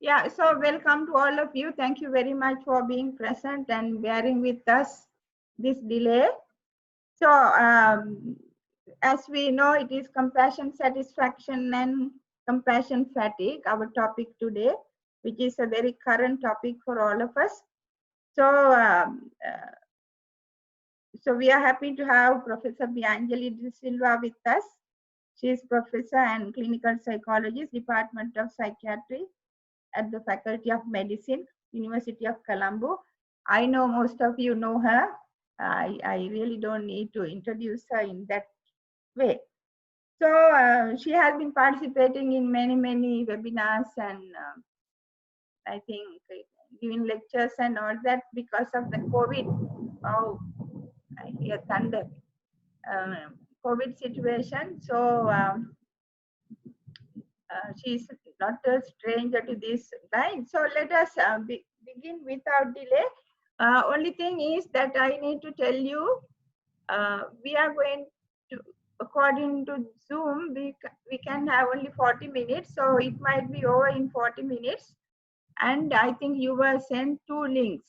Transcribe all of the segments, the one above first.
Yeah, so welcome to all of you. Thank you very much for being present and bearing with us this delay. So, as we know, it is compassion, satisfaction, and compassion fatigue, our topic today, which is a very current topic for all of us. So, so we are happy to have Professor Bianjali De Silva with us. She is professor and clinical psychologist, Department of Psychiatry at the Faculty of Medicine, University of Colombo. I know most of you know her. I really don't need to introduce her in that way. So she has been participating in many webinars and I think giving lectures and all that because of the COVID. Oh, I hear thunder. COVID situation. So she's not a stranger to this, right? So let us begin without delay. Only thing is that I need to tell you, we are going to, according to Zoom, we can have only 40 minutes, so it might be over in 40 minutes. And I think you were sent 2 links,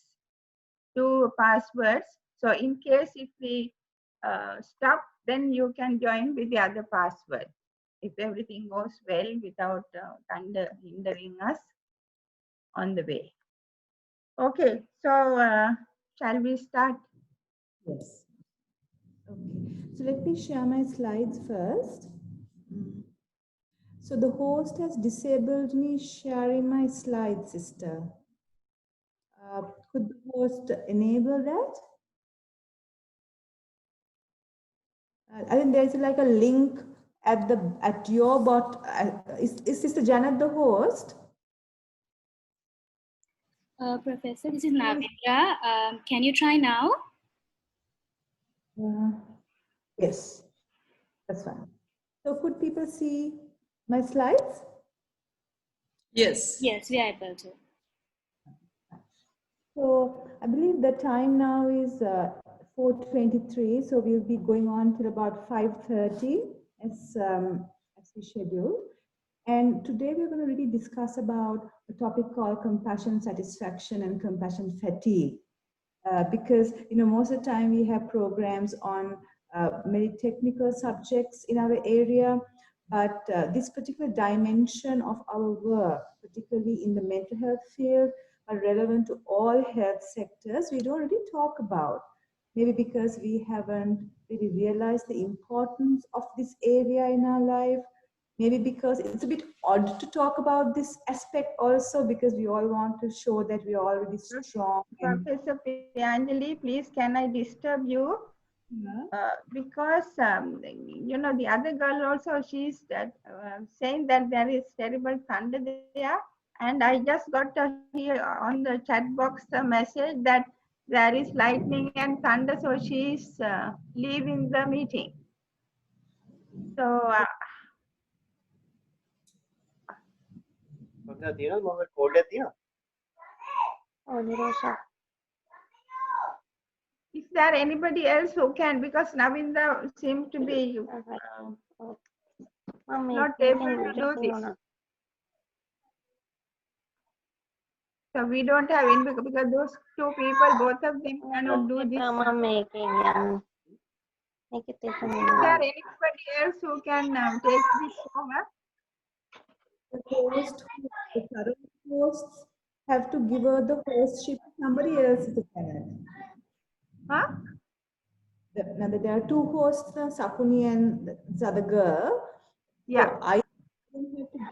2 passwords. So in case if we stop, then you can join with the other password if everything goes well without thunder hindering us on the way. Okay, so shall we start? Yes. Okay. So let me share my slides first. So the host has disabled me sharing my slides, sister. Could the host enable that? I think there's like a link at your bot. Is Sister Janet the host? Professor, this is Navindra. Can you try now? Yes, that's fine. So could people see my slides? Yes. Yes, we are able to. So I believe the time now is 4:23. So we'll be going on till about 5:30 as we scheduled. And today we're going to really discuss about a topic called compassion satisfaction and compassion fatigue. Because most of the time we have programs on many technical subjects in our area, but this particular dimension of our work, particularly in the mental health field, are relevant to all health sectors. We don't really talk about, maybe because we haven't really realized the importance of this area in our life. Maybe because it's a bit odd to talk about this aspect also, because we all want to show that we are already strong. Professor Pianjali, please can I disturb you? Yeah. Because the other girl also, she's saying that there is terrible thunder there, and I just got here on the chat box a message that there is lightning and thunder, so she's leaving the meeting. So is there anybody else who can, because Navinda seems to be not able to do this. So we don't have in because those 2 people, both of them cannot do this. Is there anybody else who can take this over? The current hosts have to give her the hostship to somebody else to parent. Huh? Now there are 2 hosts, Sakuni and the other girl. Yeah. So I have to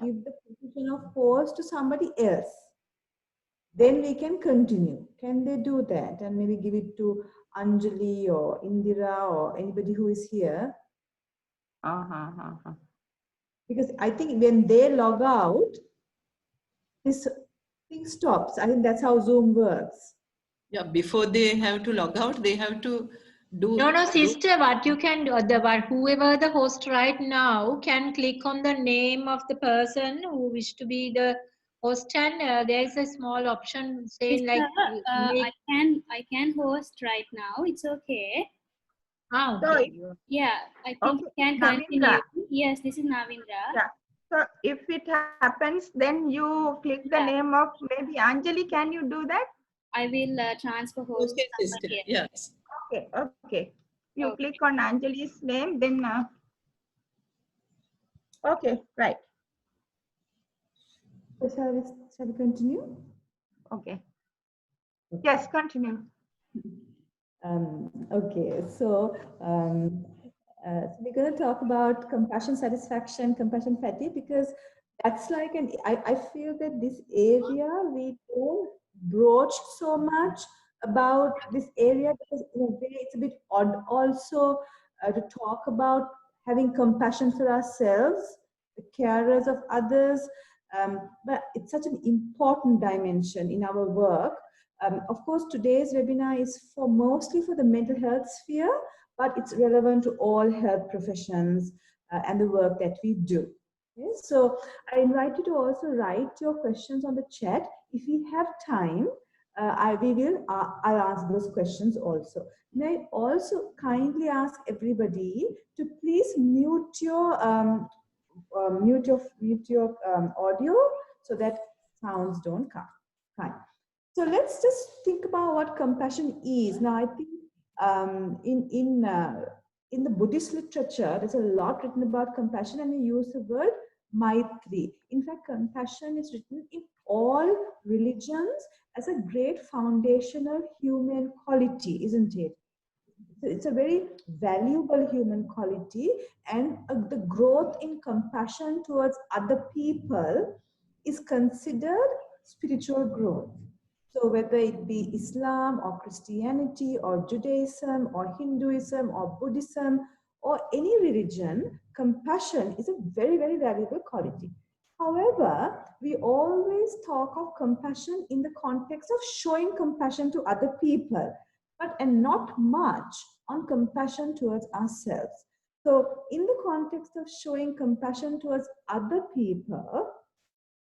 give the position of host to somebody else. Then we can continue. Can they do that? And maybe give it to Anjali or Indira or anybody who is here. Because I think when they log out, this thing stops. I think that's how Zoom works. Yeah, before they have to log out, they have to do. No, sister, what you can do, whoever the host right now can click on the name of the person who wish to be the host, and there is a small option saying Sister, like I can host right now. It's okay. Ah, So okay. Yeah, I think okay. we can continue. Yes, this is Navindra. Yeah. So if it happens, then you click the Yeah. name of maybe Anjali. Can you do that? I will transfer host Okay, to sister. somebody else. Yes. Okay, okay. You Okay. click on Anjali's name, then okay, right. So shall we continue? Okay. Yes, continue. Okay, so we're going to talk about compassion satisfaction, compassion fatigue, because that's like I feel that this area we don't broach so much about this area because in a way it's a bit odd also to talk about having compassion for ourselves, the carers of others, but it's such an important dimension in our work. Of course, today's webinar is for mostly for the mental health sphere, but it's relevant to all health professions and the work that we do. Okay? So I invite you to also write your questions on the chat. If we have time, I'll ask those questions also. May I also kindly ask everybody to please mute your audio so that sounds don't come. Fine. So let's just think about what compassion is. Now, I think in the Buddhist literature, there's a lot written about compassion, and they use the word Maitri. In fact, compassion is written in all religions as a great foundational human quality, isn't it? It's a very valuable human quality, and the growth in compassion towards other people is considered spiritual growth. So whether it be Islam or Christianity or Judaism or Hinduism or Buddhism or any religion, compassion is a very, very valuable quality. However, we always talk of compassion in the context of showing compassion to other people, but and not much on compassion towards ourselves. So in the context of showing compassion towards other people,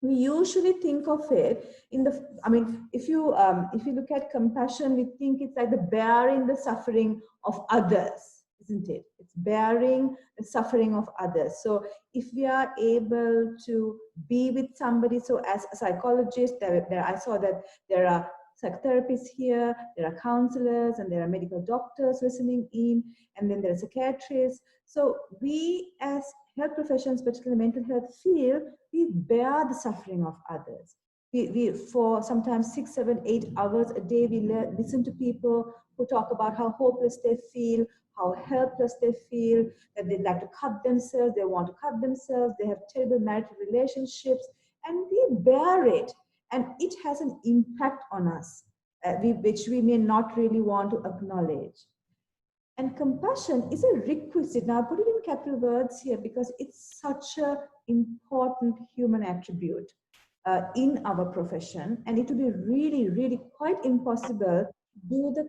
we usually think of it in the, I mean, if you look at compassion, we think it's like the bearing the suffering of others, isn't it? It's bearing the suffering of others. So if we are able to be with somebody, so as a psychologist, I saw that there are psychotherapists here, there are counselors, and there are medical doctors listening in, and then there are psychiatrists. So we as health professions, particularly the mental health field, we bear the suffering of others. We for sometimes 6, 7, 8 hours a day, we listen to people who talk about how hopeless they feel, how helpless they feel, that they'd like to cut themselves, they want to cut themselves, they have terrible marital relationships, and we bear it. And it has an impact on us, which we may not really want to acknowledge. And compassion is a requisite. Now, I put it in capital words here because it's such an important human attribute in our profession. And it would be really, really quite impossible to do the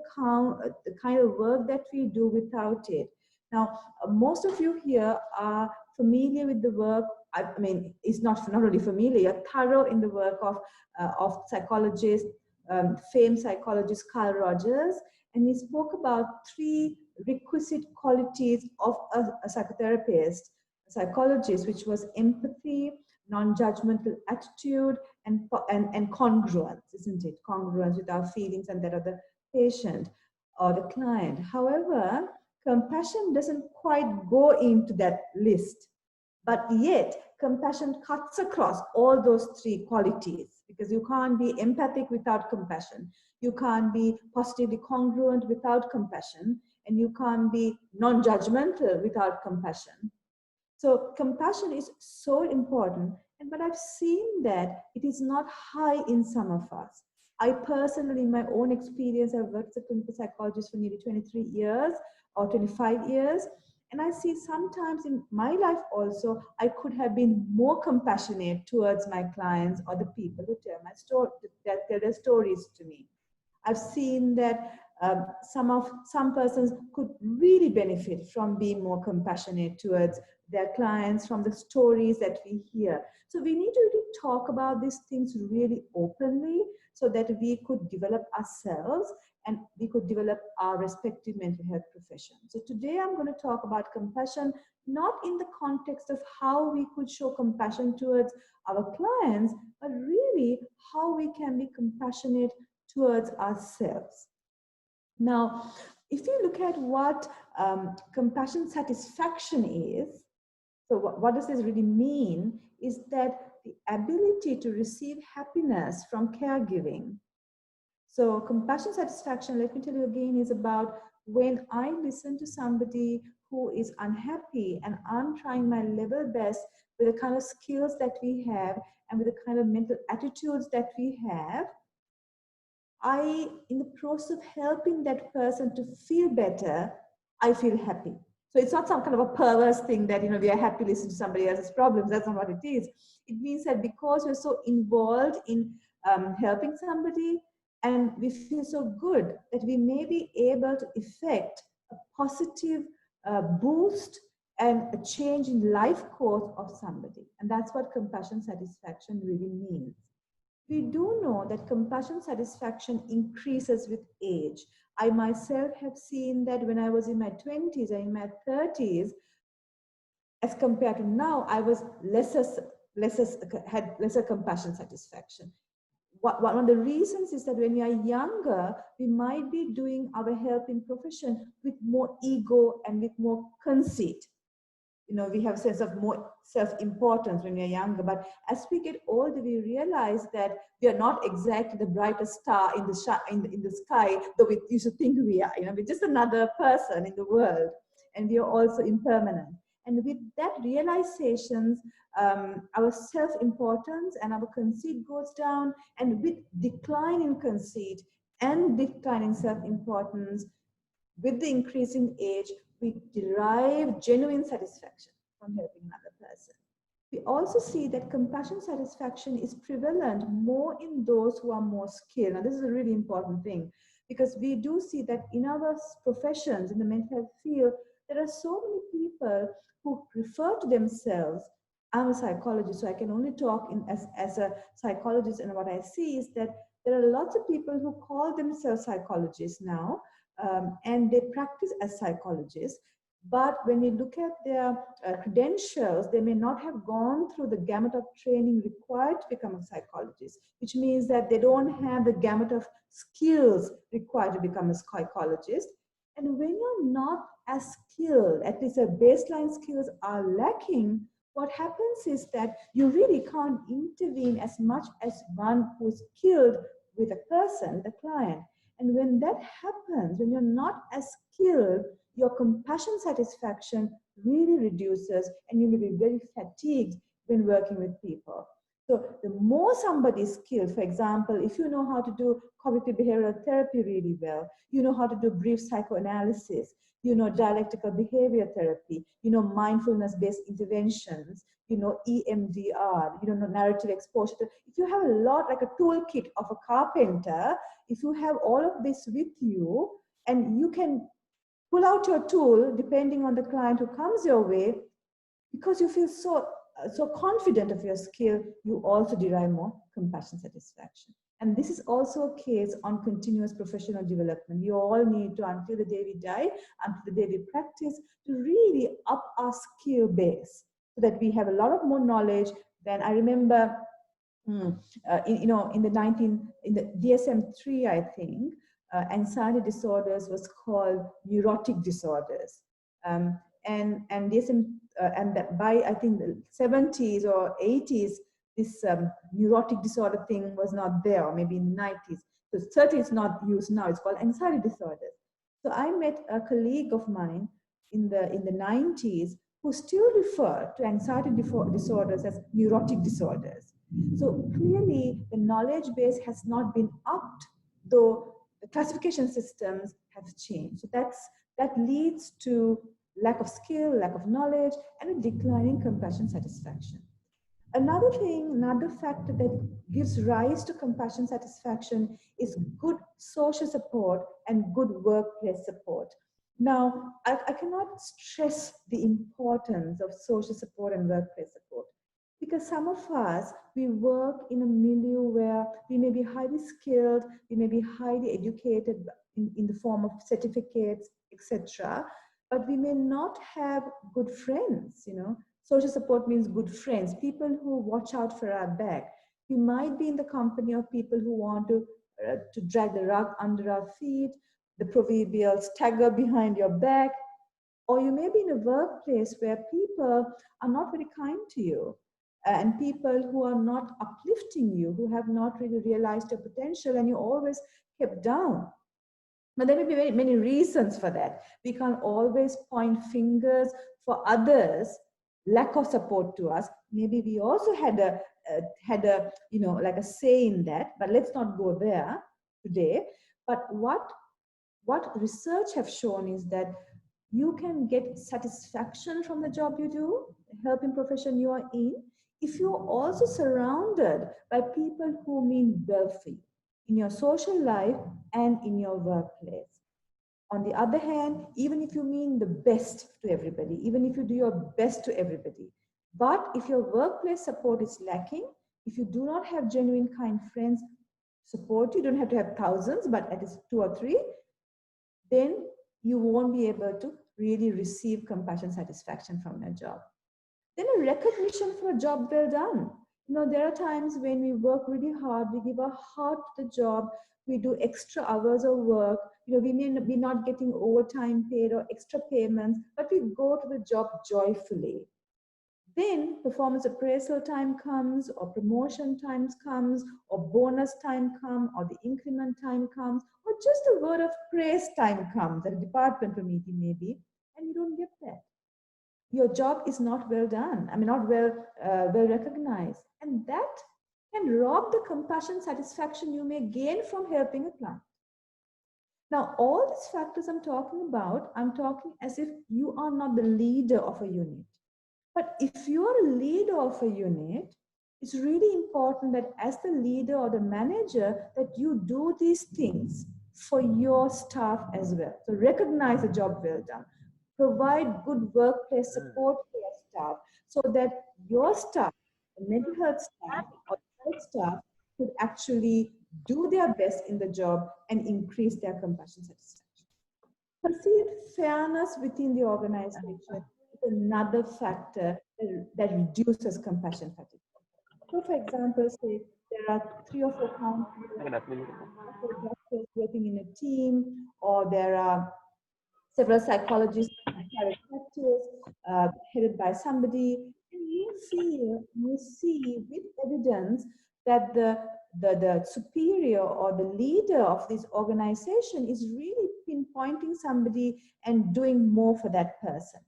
kind of work that we do without it. Now, most of you here are familiar with the work. I mean, it's not only familiar, you're thorough in the work of psychologist, famed psychologist Carl Rogers. And he spoke about 3 requisite qualities of a psychotherapist, a psychologist, which was empathy, non-judgmental attitude, and congruence, isn't it? Congruence with our feelings and that of the patient or the client. However, compassion doesn't quite go into that list. But yet, compassion cuts across all those 3 qualities, because you can't be empathic without compassion. You can't be positively congruent without compassion, and you can't be non-judgmental without compassion. So compassion is so important, but I've seen that it is not high in some of us. I personally, in my own experience, I've worked as a clinical psychologist for nearly 23 years or 25 years. And I see sometimes in my life also, I could have been more compassionate towards my clients or the people who tell my story, that tell their stories to me. I've seen that some persons could really benefit from being more compassionate towards their clients, from the stories that we hear. So we need to really talk about these things really openly so that we could develop ourselves and we could develop our respective mental health professions. So today I'm going to talk about compassion, not in the context of how we could show compassion towards our clients, but really how we can be compassionate towards ourselves. Now, if you look at what compassion satisfaction is, so what does this really mean is that the ability to receive happiness from caregiving. So compassion satisfaction, let me tell you again, is about when I listen to somebody who is unhappy and I'm trying my level best with the kind of skills that we have and with the kind of mental attitudes that we have, in the process of helping that person to feel better, I feel happy. So it's not some kind of a perverse thing that, we are happy listening to somebody else's problems. That's not what it is. It means that because we're so involved in helping somebody and we feel so good that we may be able to effect a positive boost and a change in life course of somebody. And that's what compassion satisfaction really means. We do know that compassion satisfaction increases with age. I myself have seen that when I was in my 20s and in my 30s, as compared to now, I was had lesser compassion satisfaction. One of the reasons is that when we are younger, we might be doing our helping profession with more ego and with more conceit. We have a sense of more self-importance when we are younger, but as we get older, we realize that we are not exactly the brightest star in the sky, though we used to think we are. We're just another person in the world, and we are also impermanent. And with that realization, our self-importance and our conceit goes down, and with decline in conceit and decline in self-importance, with the increasing age, we derive genuine satisfaction from helping another person. We also see that compassion satisfaction is prevalent more in those who are more skilled. Now, this is a really important thing because we do see that in our professions, in the mental health field, there are so many people who refer to themselves. I'm a psychologist, so I can only talk as a psychologist, and what I see is that there are lots of people who call themselves psychologists now, and they practice as psychologists. But when you look at their credentials, they may not have gone through the gamut of training required to become a psychologist, which means that they don't have the gamut of skills required to become a psychologist. And when you're not as skilled, at least your baseline skills are lacking, what happens is that you really can't intervene as much as one who's skilled with a person, the client. And when that happens, when you're not as skilled, your compassion satisfaction really reduces and you may be very fatigued when working with people. So the more somebody is skilled, for example, if you know how to do cognitive behavioral therapy really well, you know how to do brief psychoanalysis, you know dialectical behavior therapy, you know mindfulness-based interventions, you know EMDR, you know narrative exposure. If you have a lot, like a toolkit of a carpenter, if you have all of this with you and you can pull out your tool depending on the client who comes your way, because you feel so confident of your skill, you also derive more compassion satisfaction. And this is also a case on continuous professional development. We all need to, until the day we die, until the day we practice, to really up our skill base so that we have a lot of more knowledge. Then I remember, in the DSM-3, I think, anxiety disorders was called neurotic disorders. And DSM, and that by I think the 70s or 80s, this neurotic disorder thing was not there, or maybe in the 90s. So certainly it's not used now. It's called anxiety disorders. So I met a colleague of mine in the 90s who still refer to anxiety disorders as neurotic disorders. So clearly the knowledge base has not been upped, though the classification systems have changed. So that leads to lack of skill, lack of knowledge, and a declining compassion satisfaction. Another factor that gives rise to compassion satisfaction is good social support and good workplace support. Now, I cannot stress the importance of social support and workplace support, because some of us, we work in a milieu where we may be highly skilled, we may be highly educated in the form of certificates, etc., but we may not have good friends, you know. Social support means good friends, people who watch out for our back. We might be in the company of people who want to drag the rug under our feet, the proverbial stagger behind your back, or you may be in a workplace where people are not very kind to you, and people who are not uplifting you, who have not really realized your potential, and you're always kept down. Now, there may be very many reasons for that. We can't always point fingers for others' lack of support to us. Maybe we also had a you know, like a say in that, but let's not go there today. But what research have shown is that you can get satisfaction from the job you do, helping profession you are in, if you're also surrounded by people who mean well for you in your social life and in your workplace. On the other hand, even if you mean the best to everybody, even if you do your best to everybody, but if your workplace support is lacking, if you do not have genuine kind friends support you, don't have to have thousands, but at least 2 or 3, then you won't be able to really receive compassion satisfaction from your job. Then a recognition for a job well done. You know, there are times when we work really hard, we give our heart to the job, we do extra hours of work. You know, we may be not getting overtime paid or extra payments, but we go to the job joyfully. Then performance appraisal time comes, or promotion times comes, or bonus time comes, or the increment time comes, or just a word of praise time comes at a departmental meeting maybe, and you don't get that. Your job is not well done. I mean, not well recognized, and that can rob the compassion satisfaction you may gain from helping a client. Now, all these factors I'm talking about, I'm talking as if you are not the leader of a unit. But if you are a leader of a unit, it's really important that as the leader or the manager, that you do these things for your staff as well. So recognize a job well done. Provide good workplace support for your staff so that your staff, the mental health staff or the health staff, could actually do their best in the job and increase their compassion satisfaction. Perceived fairness within the organization is another factor that reduces compassion fatigue. So, for example, say there are 3 or 4 counselors, 3 or 4 doctors working in a team, or there are several psychologists in private practice headed by somebody, and you see with evidence that the superior or the leader of this organization is really pinpointing somebody and doing more for that person.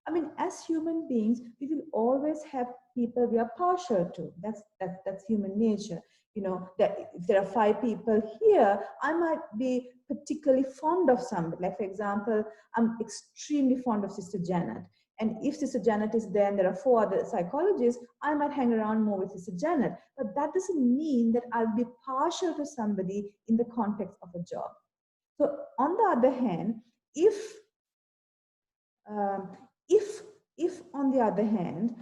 I mean, as human beings, we will always have people we are partial to. That's human nature. You know, that if there are 5 people here, I might be particularly fond of somebody. Like, for example, I'm extremely fond of Sister Janet. And if Sister Janet is there and there are 4 other psychologists, I might hang around more with Sister Janet. But that doesn't mean that I'll be partial to somebody in the context of a job. So on the other hand, if on the other hand,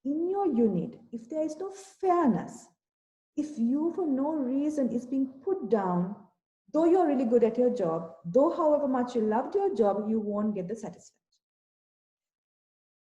in your unit, if there is no fairness, if you for no reason is being put down, though you're really good at your job, though however much you loved your job, you won't get the satisfaction.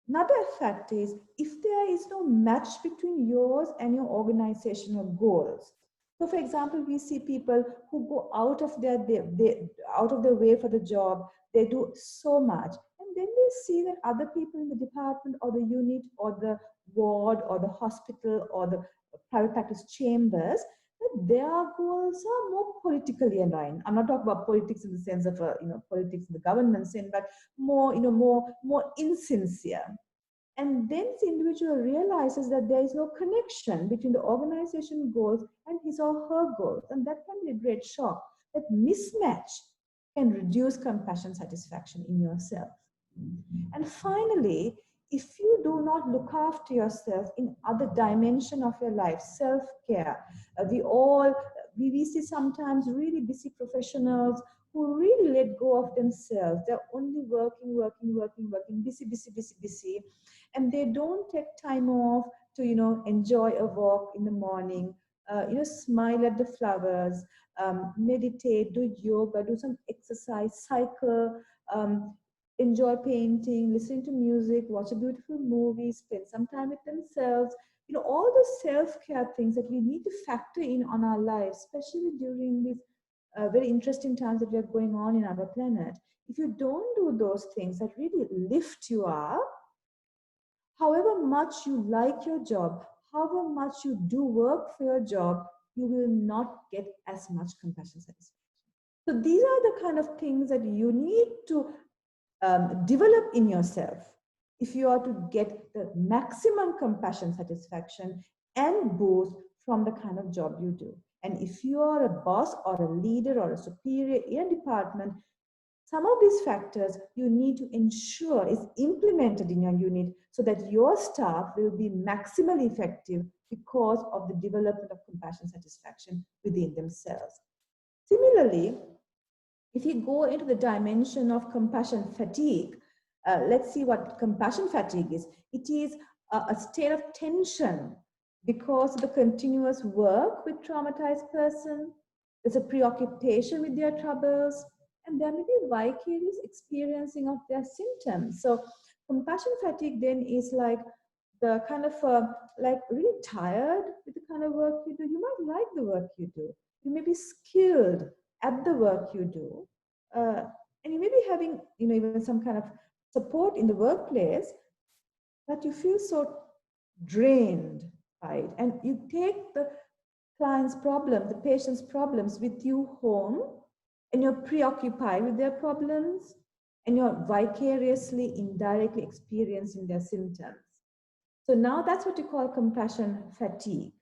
Another fact is, if there is no match between yours and your organizational goals. So, for example, we see people who go out of their way for the job. They do so much, and then they see that other people in the department or the unit or the ward or the hospital or the private practice chambers, that their goals are more politically aligned. I'm not talking about politics in the sense of politics in the government sense, but more more insincere. And then the individual realizes that there is no connection between the organization goals and his or her goals. And that can be a great shock. That mismatch can reduce compassion satisfaction in yourself. And finally, if you do not look after yourself in other dimension of your life, self-care, we see sometimes really busy professionals who really let go of themselves. They're only working, busy, busy, busy, busy. And they don't take time off to, enjoy a walk in the morning, smile at the flowers, meditate, do yoga, do some exercise, cycle, enjoy painting, listening to music, watch a beautiful movie, spend some time with themselves. All the self-care things that we need to factor in on our lives, especially during these very interesting times that we are going on in our planet. If you don't do those things that really lift you up, however much you like your job, however much you do work for your job, you will not get as much compassion satisfaction. So these are the kind of things that you need to develop in yourself if you are to get the maximum compassion satisfaction and boost from the kind of job you do. And if you are a boss or a leader or a superior in a department, some of these factors you need to ensure is implemented in your unit so that your staff will be maximally effective because of the development of compassion satisfaction within themselves. Similarly, if you go into the dimension of compassion fatigue, let's see what compassion fatigue is. It is a state of tension because of the continuous work with traumatized person. There's a preoccupation with their troubles, and there may be vicarious experiencing of their symptoms. So compassion fatigue then is like the kind of like really tired with the kind of work you do. You might like the work you do. You may be skilled at the work you do, and you may be having even some kind of support in the workplace, but you feel so drained by it, and you take the client's problem, the patient's problems with you home, and you're preoccupied with their problems, and you're vicariously, indirectly experiencing their symptoms. So now that's what you call compassion fatigue.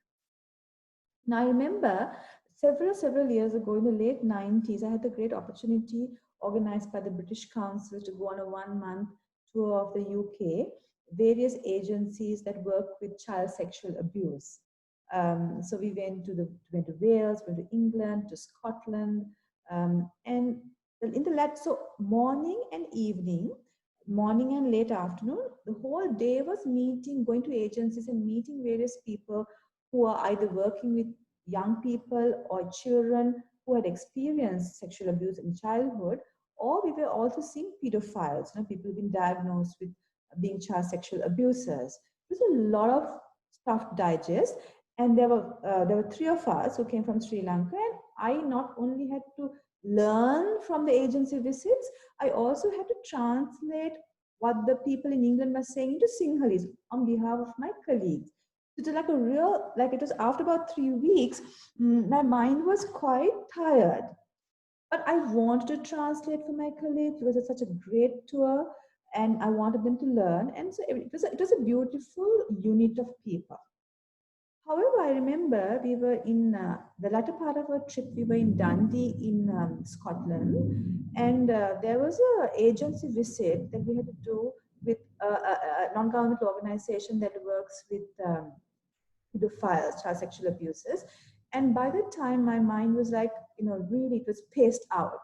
Now I remember several years ago in the late 90s, I had the great opportunity organized by the British Council to go on a 1-month tour of the UK, various agencies that work with child sexual abuse. So we went to Wales, went to England, to Scotland, and in the so morning and evening, morning and late afternoon, the whole day was going to agencies and meeting various people who are either working with young people or children who had experienced sexual abuse in childhood, or we were also seeing pedophiles, people who've been diagnosed with being child sexual abusers. There's a lot of stuff to digest, and there were 3 of us who came from Sri Lanka, and I not only had to learn from the agency visits, I also had to translate what the people in England were saying into Sinhalese on behalf of my colleagues. It was like it was after about 3 weeks, my mind was quite tired. But I wanted to translate for my colleagues because it's such a great tour and I wanted them to learn. And so it was a beautiful unit of people. However, I remember we were in the latter part of our trip, we were in Dundee in Scotland, and there was an agency visit that we had to do with a non-governmental organization that works with pedophiles, child sexual abusers. And by the time my mind was like, really, it was spaced out.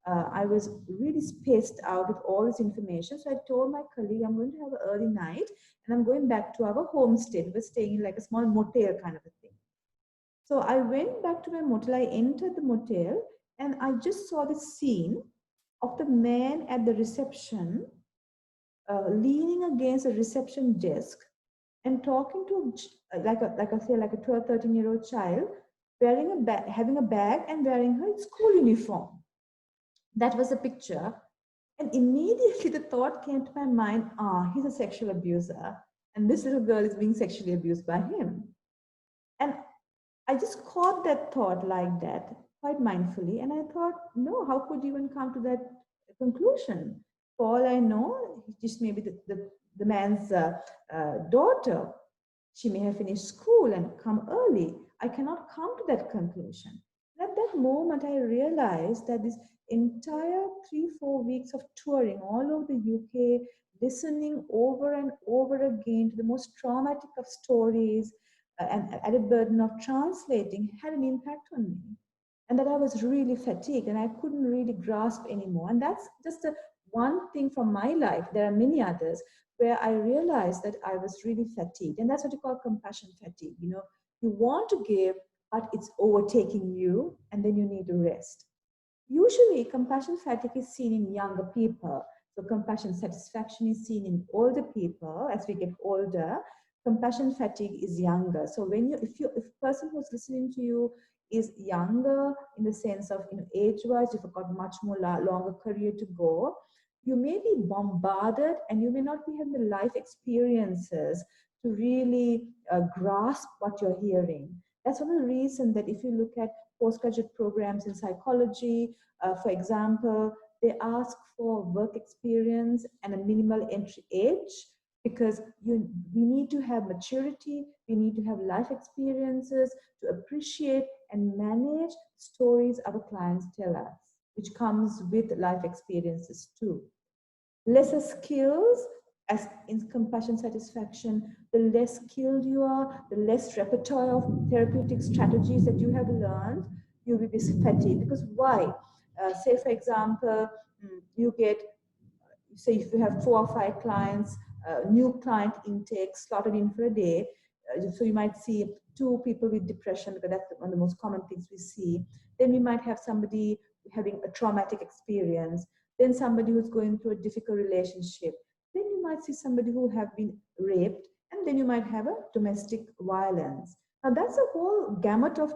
I was really spaced out with all this information. So I told my colleague, I'm going to have an early night and I'm going back to our homestead. We were staying in like a small motel kind of a thing. So I went back to my motel. I entered the motel and I just saw the scene of the man at the reception leaning against a reception desk and talking to like a 12, 13-year-old child wearing having a bag and wearing her school uniform. That was a picture. And immediately the thought came to my mind, he's a sexual abuser. And this little girl is being sexually abused by him. And I just caught that thought like that, quite mindfully. And I thought, no, how could you even come to that conclusion? For all I know, just maybe the man's daughter. She may have finished school and come early. I cannot come to that conclusion. And at that moment, I realized that this entire 3-4 weeks of touring all over the UK, listening over and over again to the most traumatic of stories and added burden of translating had an impact on me. and that I was really fatigued and I couldn't really grasp anymore. And that's just one thing from my life. There are many others where I realized that I was really fatigued. And that's what you call compassion fatigue. You know, you want to give, but it's overtaking you, and then you need to rest. Usually, compassion fatigue is seen in younger people. So, compassion satisfaction is seen in older people as we get older. Compassion fatigue is younger. So, if a person who's listening to you is younger in the sense of, you know, age-wise, you've got much more longer career to go, you may be bombarded and you may not be having the life experiences to really grasp what you're hearing. That's one of the reasons that if you look at postgraduate programs in psychology, for example, they ask for work experience and a minimal entry age because we need to have maturity, we need to have life experiences to appreciate and manage stories our clients tell us, which comes with life experiences too. Lesser skills, as in compassion satisfaction, the less skilled you are, the less repertoire of therapeutic strategies that you have learned, you will be fatigued. Because why? Say, for example, you get, say, if you have 4 or 5 clients, new client intake slotted in for a day, so you might see 2 people with depression, because that's one of the most common things we see. Then we might have somebody having a traumatic experience, then somebody who's going through a difficult relationship, then you might see somebody who have been raped, and then you might have a domestic violence. Now that's a whole gamut of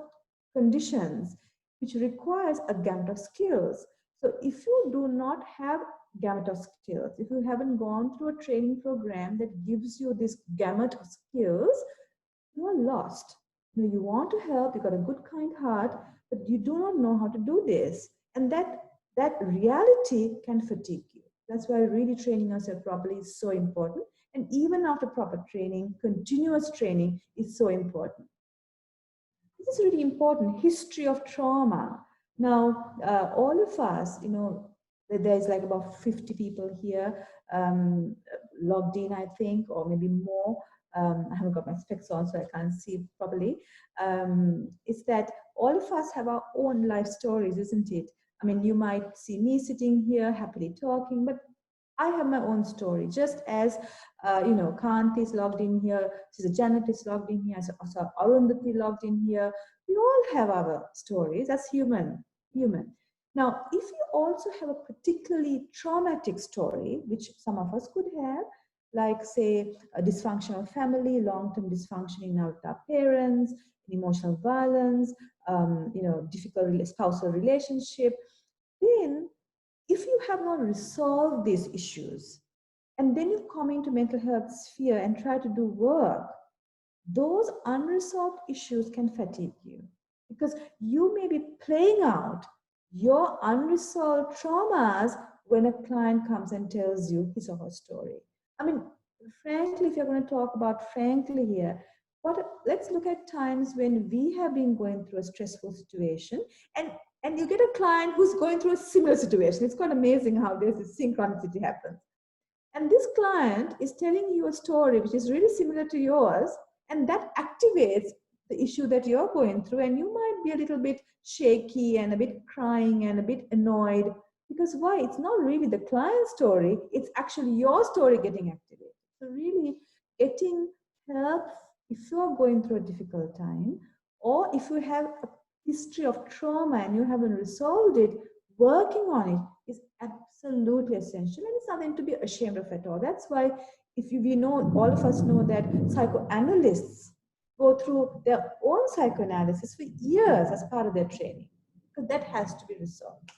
conditions which requires a gamut of skills. So if you do not have gamut of skills, if you haven't gone through a training program that gives you this gamut of skills, you are lost. You want to help, you got a good kind heart, but you do not know how to do this. And that reality can fatigue you. That's why really training yourself properly is so important. And even after proper training, continuous training is so important. This is really important. History of trauma. Now, all of us, you know, there's like about 50 people here logged in, I think, or maybe more. I haven't got my specs on, so I can't see properly. It's that all of us have our own life stories, isn't it? I mean, you might see me sitting here happily talking, but I have my own story, just as, you know, Kanti is logged in here, Sister Janet is logged in here, also Arundhati logged in here. We all have our stories as human. Now, if you also have a particularly traumatic story, which some of us could have, like say a dysfunctional family, long-term dysfunction in our parents, emotional violence, you know, difficult spousal relationship, then if you have not resolved these issues, and then you come into mental health sphere and try to do work, those unresolved issues can fatigue you because you may be playing out your unresolved traumas when a client comes and tells you his or her story. I mean, frankly, if you're going to talk about frankly here, let's look at times when we have been going through a stressful situation and you get a client who's going through a similar situation. It's quite amazing how there's a synchronicity happens. And this client is telling you a story which is really similar to yours, and that activates the issue that you're going through. And you might be a little bit shaky and a bit crying and a bit annoyed because why? It's not really the client's story, it's actually your story getting activated. So, really getting help if you're going through a difficult time, or if you have a history of trauma and you haven't resolved it, working on it is absolutely essential, and it's nothing to be ashamed of at all. That's why we know, all of us know that psychoanalysts go through their own psychoanalysis for years as part of their training, because that has to be resolved.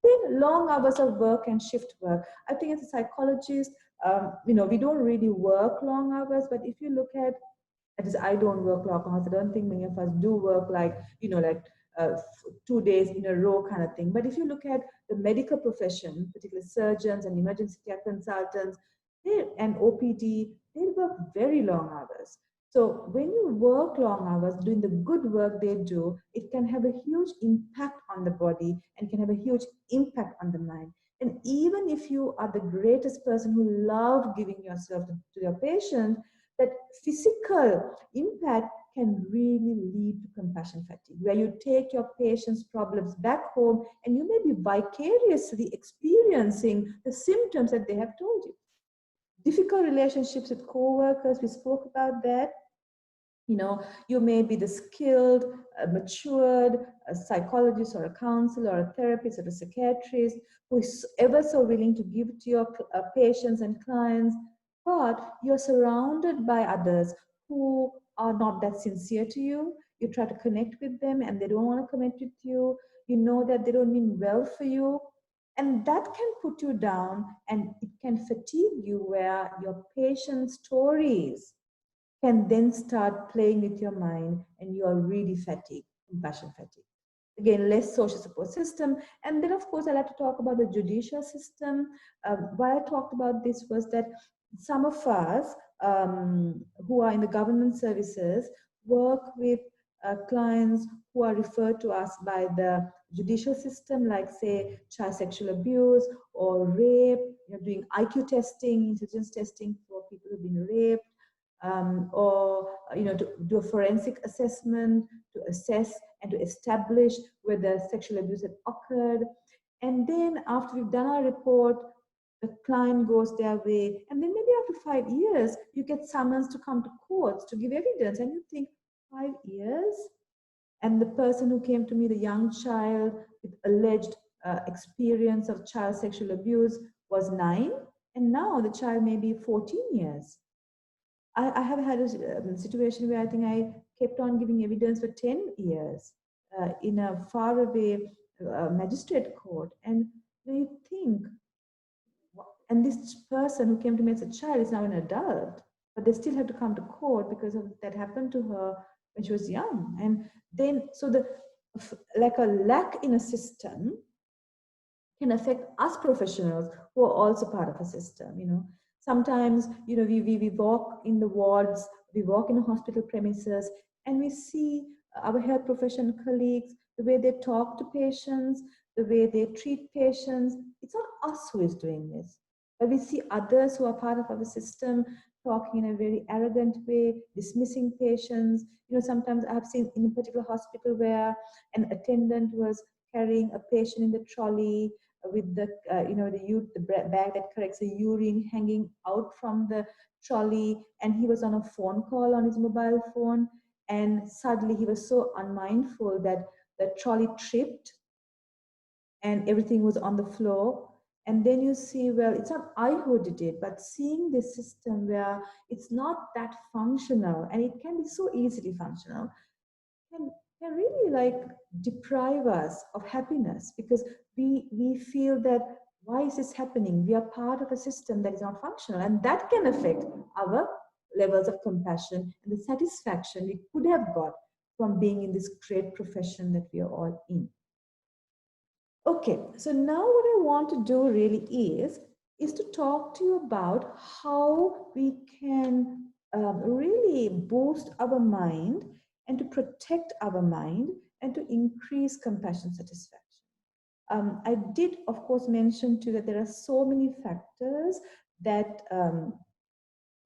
Then long hours of work and shift work. I think as a psychologist, you know, we don't really work long hours, but if you look at least I don't work long hours. I don't think many of us do work like, you know, like 2 days in a row kind of thing. But if you look at the medical profession, particularly surgeons and emergency care consultants and OPD, they work very long hours. So when you work long hours doing the good work they do, it can have a huge impact on the body and can have a huge impact on the mind. And even if you are the greatest person who love giving yourself to your patient, that physical impact can really lead to compassion fatigue, where you take your patient's problems back home and you may be vicariously experiencing the symptoms that they have told you. Difficult relationships with co-workers, we spoke about that. You know, you may be the skilled, matured psychologist or a counselor or a therapist or a psychiatrist who is ever so willing to give to your patients and clients, but you're surrounded by others who are not that sincere to you. You try to connect with them and they don't want to connect with you. You know that they don't mean well for you. And that can put you down and it can fatigue you, where your patient's stories can then start playing with your mind and you are really fatigued, compassion fatigue. Again, less social support system. And then, of course, I like to talk about the judicial system. Why I talked about this was that some of us who are in the government services work with clients who are referred to us by the judicial system, like, say, child sexual abuse or rape, doing IQ testing, intelligence testing for people who've been raped. Or to do a forensic assessment to assess and to establish whether sexual abuse had occurred. And then after we've done our report, the client goes their way, and then maybe after 5 years you get summons to come to courts to give evidence, and you think, 5 years? And the person who came to me, the young child with alleged experience of child sexual abuse, was 9, and now the child may be 14 years. I have had a situation where I think I kept on giving evidence for 10 years in a faraway magistrate court. And you think, and this person who came to me as a child is now an adult, but they still have to come to court because of that happened to her when she was young. And then, so like a lack in a system can affect us professionals who are also part of a system. Sometimes, we walk in the wards, we walk in the hospital premises, and we see our health profession colleagues, the way they talk to patients, the way they treat patients. It's not us who is doing this, but we see others who are part of our system talking in a very arrogant way, dismissing patients. Sometimes I've seen in a particular hospital where an attendant was carrying a patient in the trolley with the bag that collects the urine hanging out from the trolley, and he was on a phone call on his mobile phone, and suddenly he was so unmindful that the trolley tripped and everything was on the floor. And then you see, well, it's not I who did it, but seeing this system where it's not that functional, and it can be so easily functional, can really like deprive us of happiness, because we feel that, why is this happening? We are part of a system that is not functional, and that can affect our levels of compassion and the satisfaction we could have got from being in this great profession that we are all in. Okay, so now what I want to do really is to talk to you about how we can really boost our mind and to protect our mind and to increase compassion satisfaction. I did, of course, mention to you that there are so many factors that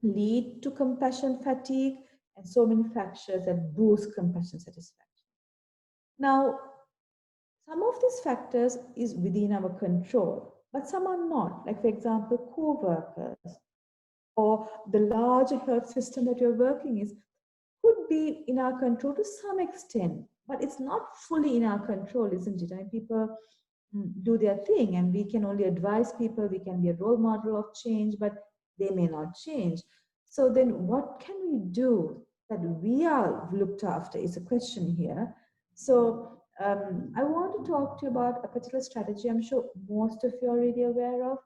lead to compassion fatigue and so many factors that boost compassion satisfaction. Now, some of these factors is within our control, but some are not. Like, for example, co-workers or the larger health system that you're working in could be in our control to some extent, but it's not fully in our control, isn't it? I mean, people do their thing, and we can only advise people, we can be a role model of change, but they may not change. So then what can we do that we are looked after is a question here. So I want to talk to you about a particular strategy I'm sure most of you are already aware of.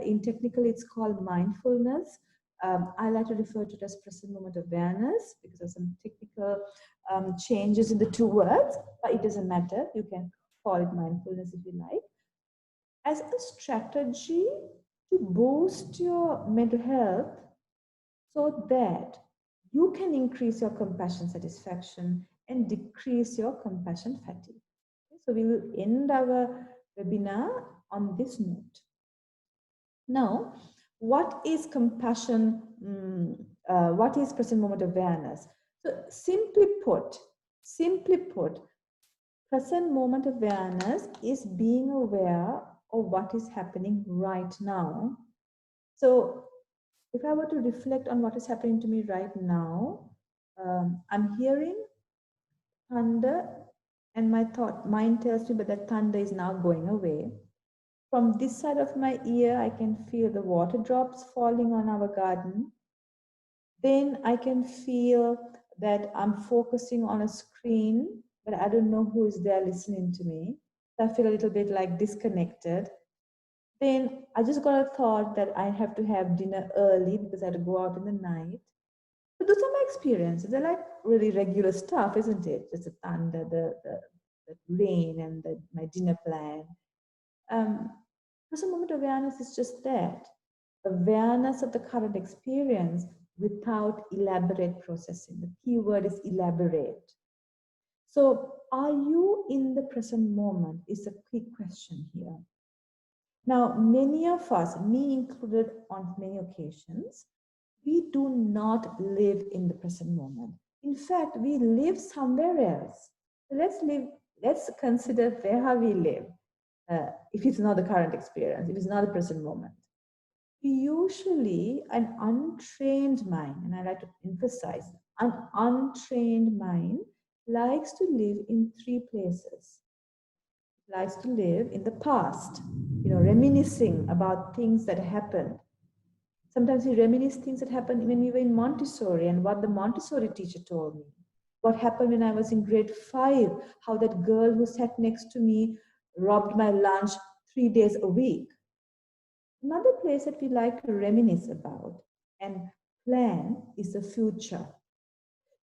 In technical, it's called mindfulness. I like to refer to it as present moment awareness because of some technical changes in the two words, but it doesn't matter. You can call it mindfulness if you like. As a strategy to boost your mental health so that you can increase your compassion satisfaction and decrease your compassion fatigue. Okay, so we will end our webinar on this note. Now, what is compassion? What is present moment awareness? So simply put, present moment awareness is being aware of what is happening right now. So if I were to reflect on what is happening to me right now, I'm hearing thunder, and my mind tells me but that thunder is now going away. From this side of my ear, I can feel the water drops falling on our garden. Then I can feel that I'm focusing on a screen, but I don't know who is there listening to me. So I feel a little bit like disconnected. Then I just got a thought that I have to have dinner early because I have to go out in the night. But those are my experiences. They're like really regular stuff, isn't it? Just the thunder, the rain, and my dinner plan. Present moment awareness is just that, awareness of the current experience without elaborate processing. The key word is elaborate. So, are you in the present moment? Is a quick question here. Now, many of us, me included on many occasions, we do not live in the present moment. In fact, we live somewhere else. So let's consider where we live. If it's not the current experience, if it's not the present moment. Usually, an untrained mind, and I like to emphasize, an untrained mind likes to live in three places. It likes to live in the past, reminiscing about things that happened. Sometimes we reminisce things that happened when we were in Montessori and what the Montessori teacher told me. What happened when I was in grade 5, how that girl who sat next to me robbed my lunch 3 days a week. Another place that we like to reminisce about and plan is the future.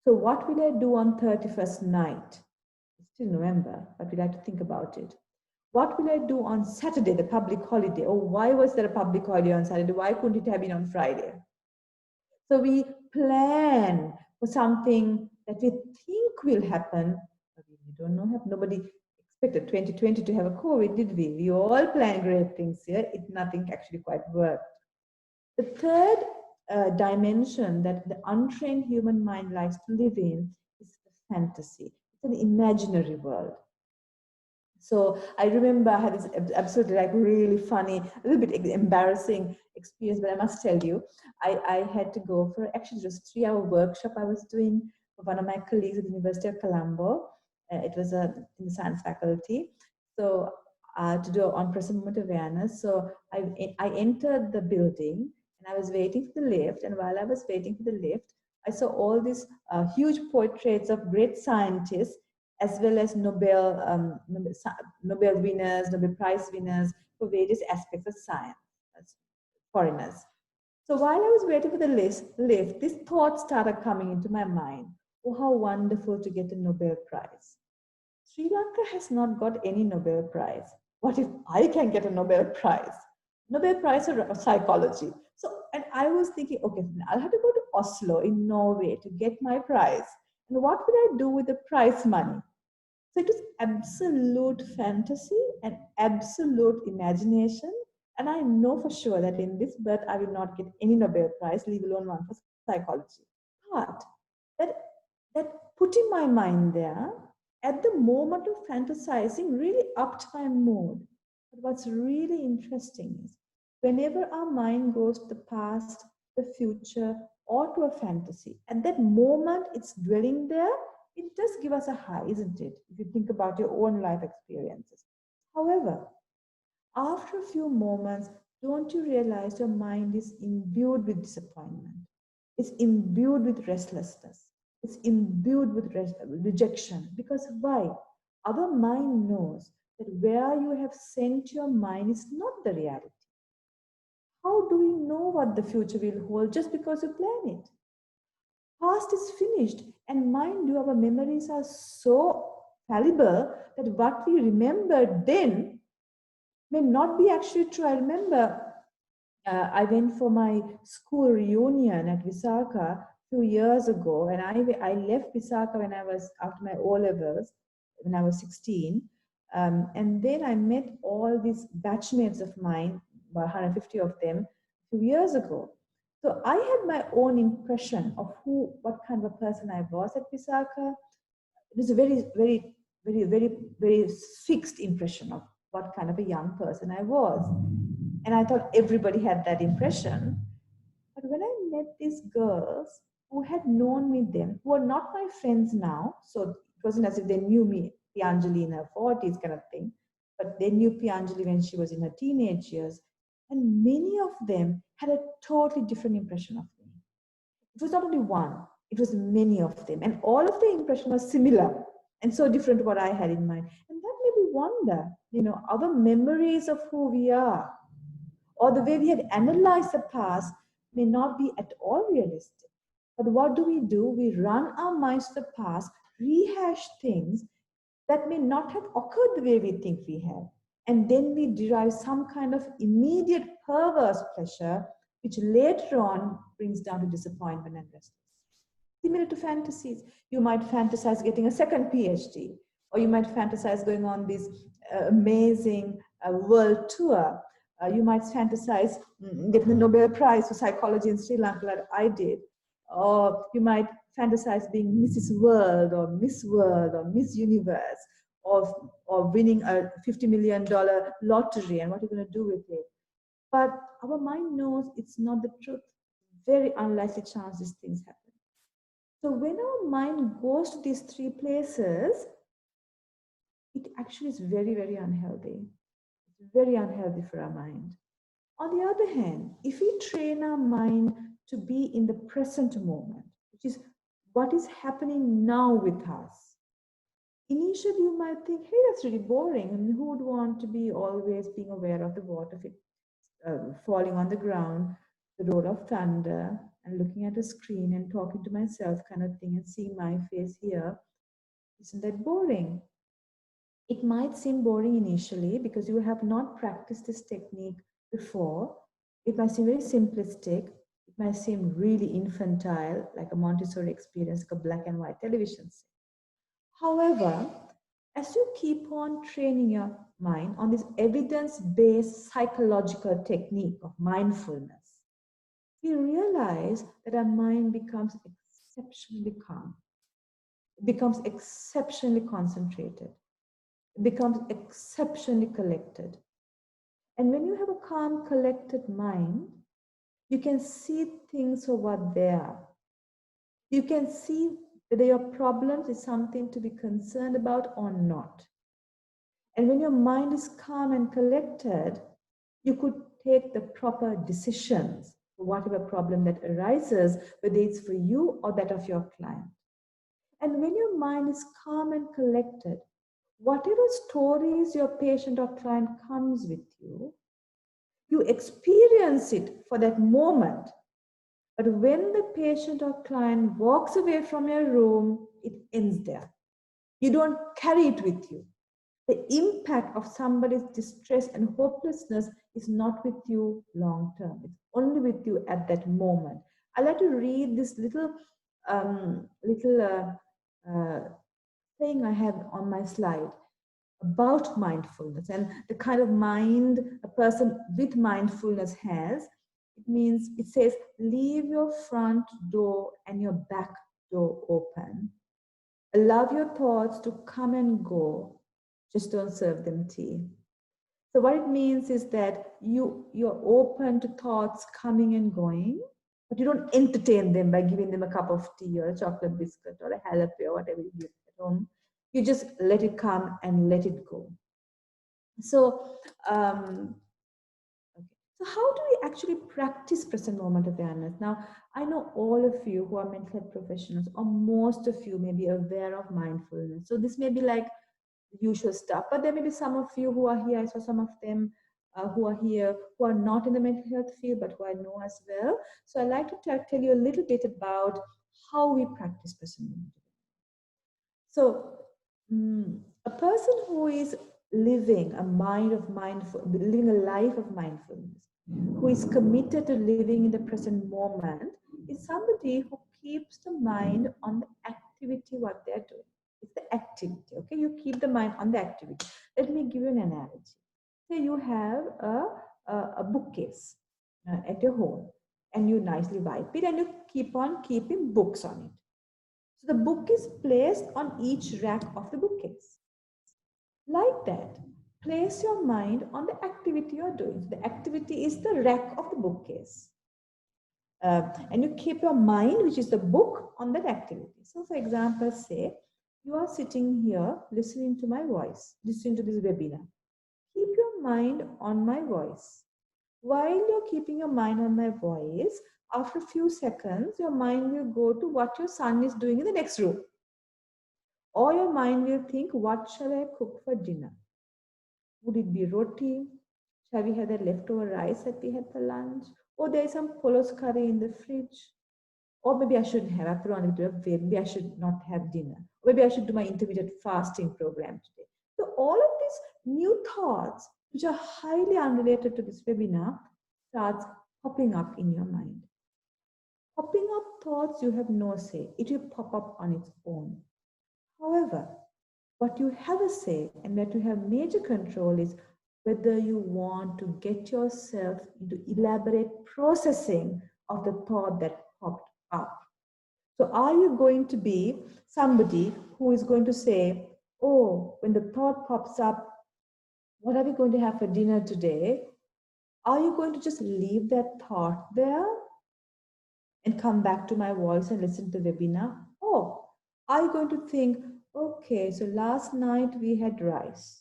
So what will I do on 31st night? It's still November, but we like to think about it. What will I do on Saturday, the public holiday? Oh, why was there a public holiday on Saturday? Why couldn't it have been on Friday? So we plan for something that we think will happen, but we don't know. Nobody expected 2020 to have a COVID, did we? We all planned great things here. Nothing actually quite worked. The third dimension that the untrained human mind likes to live in is the fantasy. It's an imaginary world. So I remember I had this absolutely like really funny, a little bit embarrassing experience, but I must tell you, I had to go for actually just 3-hour workshop I was doing for one of my colleagues at the University of Colombo. It was in the science faculty. So to do on present moment awareness. So I entered the building and I was waiting for the lift. And while I was waiting for the lift, I saw all these huge portraits of great scientists as well as Nobel winners, Nobel Prize winners for various aspects of science, as foreigners. So while I was waiting for the lift, this thought started coming into my mind. Oh, how wonderful to get a Nobel Prize. Sri Lanka has not got any Nobel Prize. What if I can get a Nobel Prize? Nobel Prize for psychology. So, and I was thinking, okay, I'll have to go to Oslo in Norway to get my prize. And what would I do with the prize money? So it was absolute fantasy and absolute imagination. And I know for sure that in this birth, I will not get any Nobel Prize, leave alone one for psychology. But that putting my mind there at the moment of fantasizing really upped my mood. But what's really interesting is whenever our mind goes to the past, the future, or to a fantasy, at that moment it's dwelling there, it does give us a high, isn't it? If you think about your own life experiences. However, after a few moments, don't you realize your mind is imbued with disappointment? It's imbued with restlessness. It's imbued with rejection. Because why? Our mind knows that where you have sent your mind is not the reality. How do we know what the future will hold just because you plan it? Past is finished, and mind you, our memories are so fallible that what we remember then may not be actually true. I remember I went for my school reunion at Visakha a few years ago, and I left Visakha when I was after my O levels when I was 16, and then I met all these batchmates of mine, about 150 of them, a few years ago. So I had my own impression of what kind of a person I was at Visakha. It was a very fixed impression of what kind of a young person I was. And I thought everybody had that impression. But when I met these girls who had known me then, who are not my friends now, so it wasn't as if they knew me, Pianjali in her 40s kind of thing, but they knew Pianjali when she was in her teenage years. And many of them had a totally different impression of me. It was not only one, it was many of them. And all of the impression was similar and so different to what I had in mind. And that made me wonder, our memories of who we are or the way we had analyzed the past may not be at all realistic. But what do? We run our minds to the past, rehash things that may not have occurred the way we think we have. And then we derive some kind of immediate perverse pleasure, which later on brings down to disappointment and restlessness. Similar to fantasies, you might fantasize getting a second PhD, or you might fantasize going on this amazing world tour. You might fantasize getting the Nobel Prize for psychology in Sri Lanka, like I did. Or you might fantasize being Mrs. World or Miss World or Miss Universe, or winning a $50 million lottery and what you're going to do with it. But our mind knows it's not the truth. Very unlikely chance these things happen. So when our mind goes to these three places, it actually is very, very unhealthy. It's very unhealthy for our mind. On the other hand, if we train our mind to be in the present moment, which is what is happening now with us, initially you might think, hey, that's really boring. I mean, who would want to be always being aware of the water falling on the ground, the roll of thunder, and looking at a screen and talking to myself kind of thing and seeing my face here? Isn't that boring? It might seem boring initially because you have not practiced this technique before. It might seem very simplistic. It might seem really infantile, like a Montessori experience, like a black and white television set. However, as you keep on training your mind on this evidence-based psychological technique of mindfulness, we realize that our mind becomes exceptionally calm. It becomes exceptionally concentrated. It becomes exceptionally collected. And when you have a calm, collected mind, you can see things for what they are. You can see whether your problems is something to be concerned about or not. And when your mind is calm and collected, you could take the proper decisions for whatever problem that arises, whether it's for you or that of your client. And when your mind is calm and collected, whatever stories your patient or client comes with you, you experience it for that moment. But when the patient or client walks away from your room, it ends there. You don't carry it with you. The impact of somebody's distress and hopelessness is not with you long term. It's only with you at that moment. I like to read this little thing I have on my slide about mindfulness and the kind of mind a person with mindfulness has. It says, leave your front door and your back door open. Allow your thoughts to come and go. Just don't serve them tea. So what it means is that you're open to thoughts coming and going, but you don't entertain them by giving them a cup of tea or a chocolate biscuit or a jalapeno or whatever you give at home. You just let it come and let it go. So, okay. So how do we actually practice present moment awareness? Now, I know all of you who are mental health professionals, or most of you may be aware of mindfulness. So this may be like the usual stuff, but there may be some of you who are here. I saw some of them who are here who are not in the mental health field, but who I know as well. So I'd like to tell you a little bit about how we practice present moment. So a person who is living living a life of mindfulness, who is committed to living in the present moment, is somebody who keeps the mind on the activity what they're doing. It's the activity, okay? You keep the mind on the activity. Let me give you an analogy. Say you have a bookcase at your home, and you nicely wipe it and you keep on keeping books on it. So the book is placed on each rack of the bookcase. Like that, place your mind on the activity you're doing. So the activity is the rack of the bookcase. And you keep your mind, which is the book, on that activity. So for example, say you are sitting here listening to my voice, listening to this webinar. Keep your mind on my voice. While you're keeping your mind on my voice, after a few seconds, your mind will go to what your son is doing in the next room. Or your mind will think, what shall I cook for dinner? Would it be roti? Shall we have that leftover rice that we had for lunch? Or there is some polos curry in the fridge? Or maybe I shouldn't have, I put on a bit of weight, maybe I should not have dinner. Or maybe I should do my intermittent fasting program today. So all of these new thoughts, which are highly unrelated to this webinar, starts popping up in your mind. Popping up thoughts, you have no say. It will pop up on its own. However, what you have a say and that you have major control is whether you want to get yourself into elaborate processing of the thought that popped up. So are you going to be somebody who is going to say, oh, when the thought pops up, what are we going to have for dinner today? Are you going to just leave that thought there and come back to my voice and listen to the webinar? Or are you going to think, okay, so last night we had rice.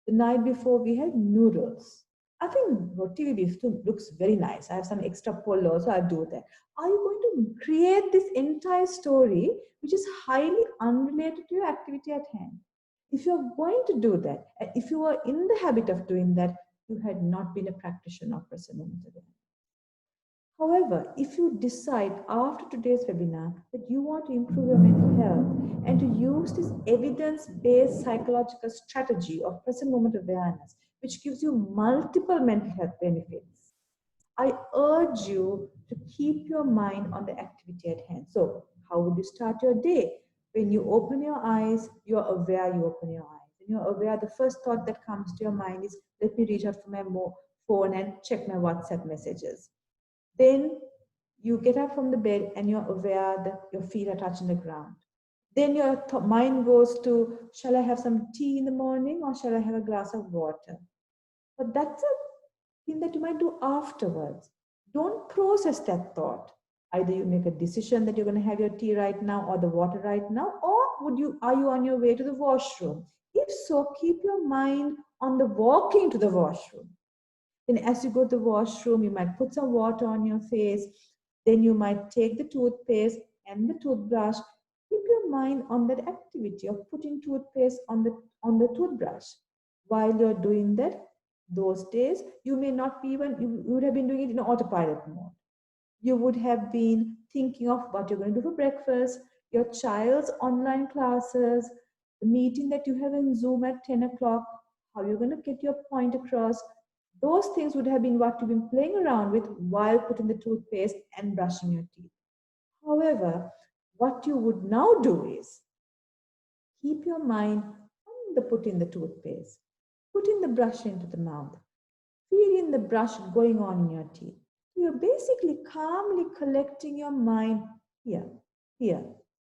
The night before we had noodles. I think roti beef looks very nice. I have some extra polo, so I'll do that. Are you going to create this entire story, which is highly unrelated to your activity at hand? If you're going to do that, and if you are in the habit of doing that, you had not been a practitioner of present moment awareness. However, if you decide after today's webinar that you want to improve your mental health and to use this evidence-based psychological strategy of present moment awareness, which gives you multiple mental health benefits, I urge you to keep your mind on the activity at hand. So how would you start your day? When you open your eyes, you're aware you open your eyes. When you're aware, the first thought that comes to your mind is, let me reach out for my phone and check my WhatsApp messages. Then you get up from the bed and you're aware that your feet are touching the ground. Then your mind goes to, shall I have some tea in the morning or shall I have a glass of water? But that's a thing that you might do afterwards. Don't process that thought. Either you make a decision that you're going to have your tea right now or the water right now, or are you on your way to the washroom? If so, keep your mind on the walking to the washroom. Then as you go to the washroom, you might put some water on your face. Then you might take the toothpaste and the toothbrush. Keep your mind on that activity of putting toothpaste on the toothbrush. While you're doing that, those days, you may not be even, you would have been doing it in autopilot mode. You would have been thinking of what you're going to do for breakfast, your child's online classes, the meeting that you have in Zoom at 10 o'clock, how you're going to get your point across. Those things would have been what you've been playing around with while putting the toothpaste and brushing your teeth. However, what you would now do is keep your mind on the putting the toothpaste, putting the brush into the mouth, feeling the brush going on in your teeth. You're basically calmly collecting your mind here, here,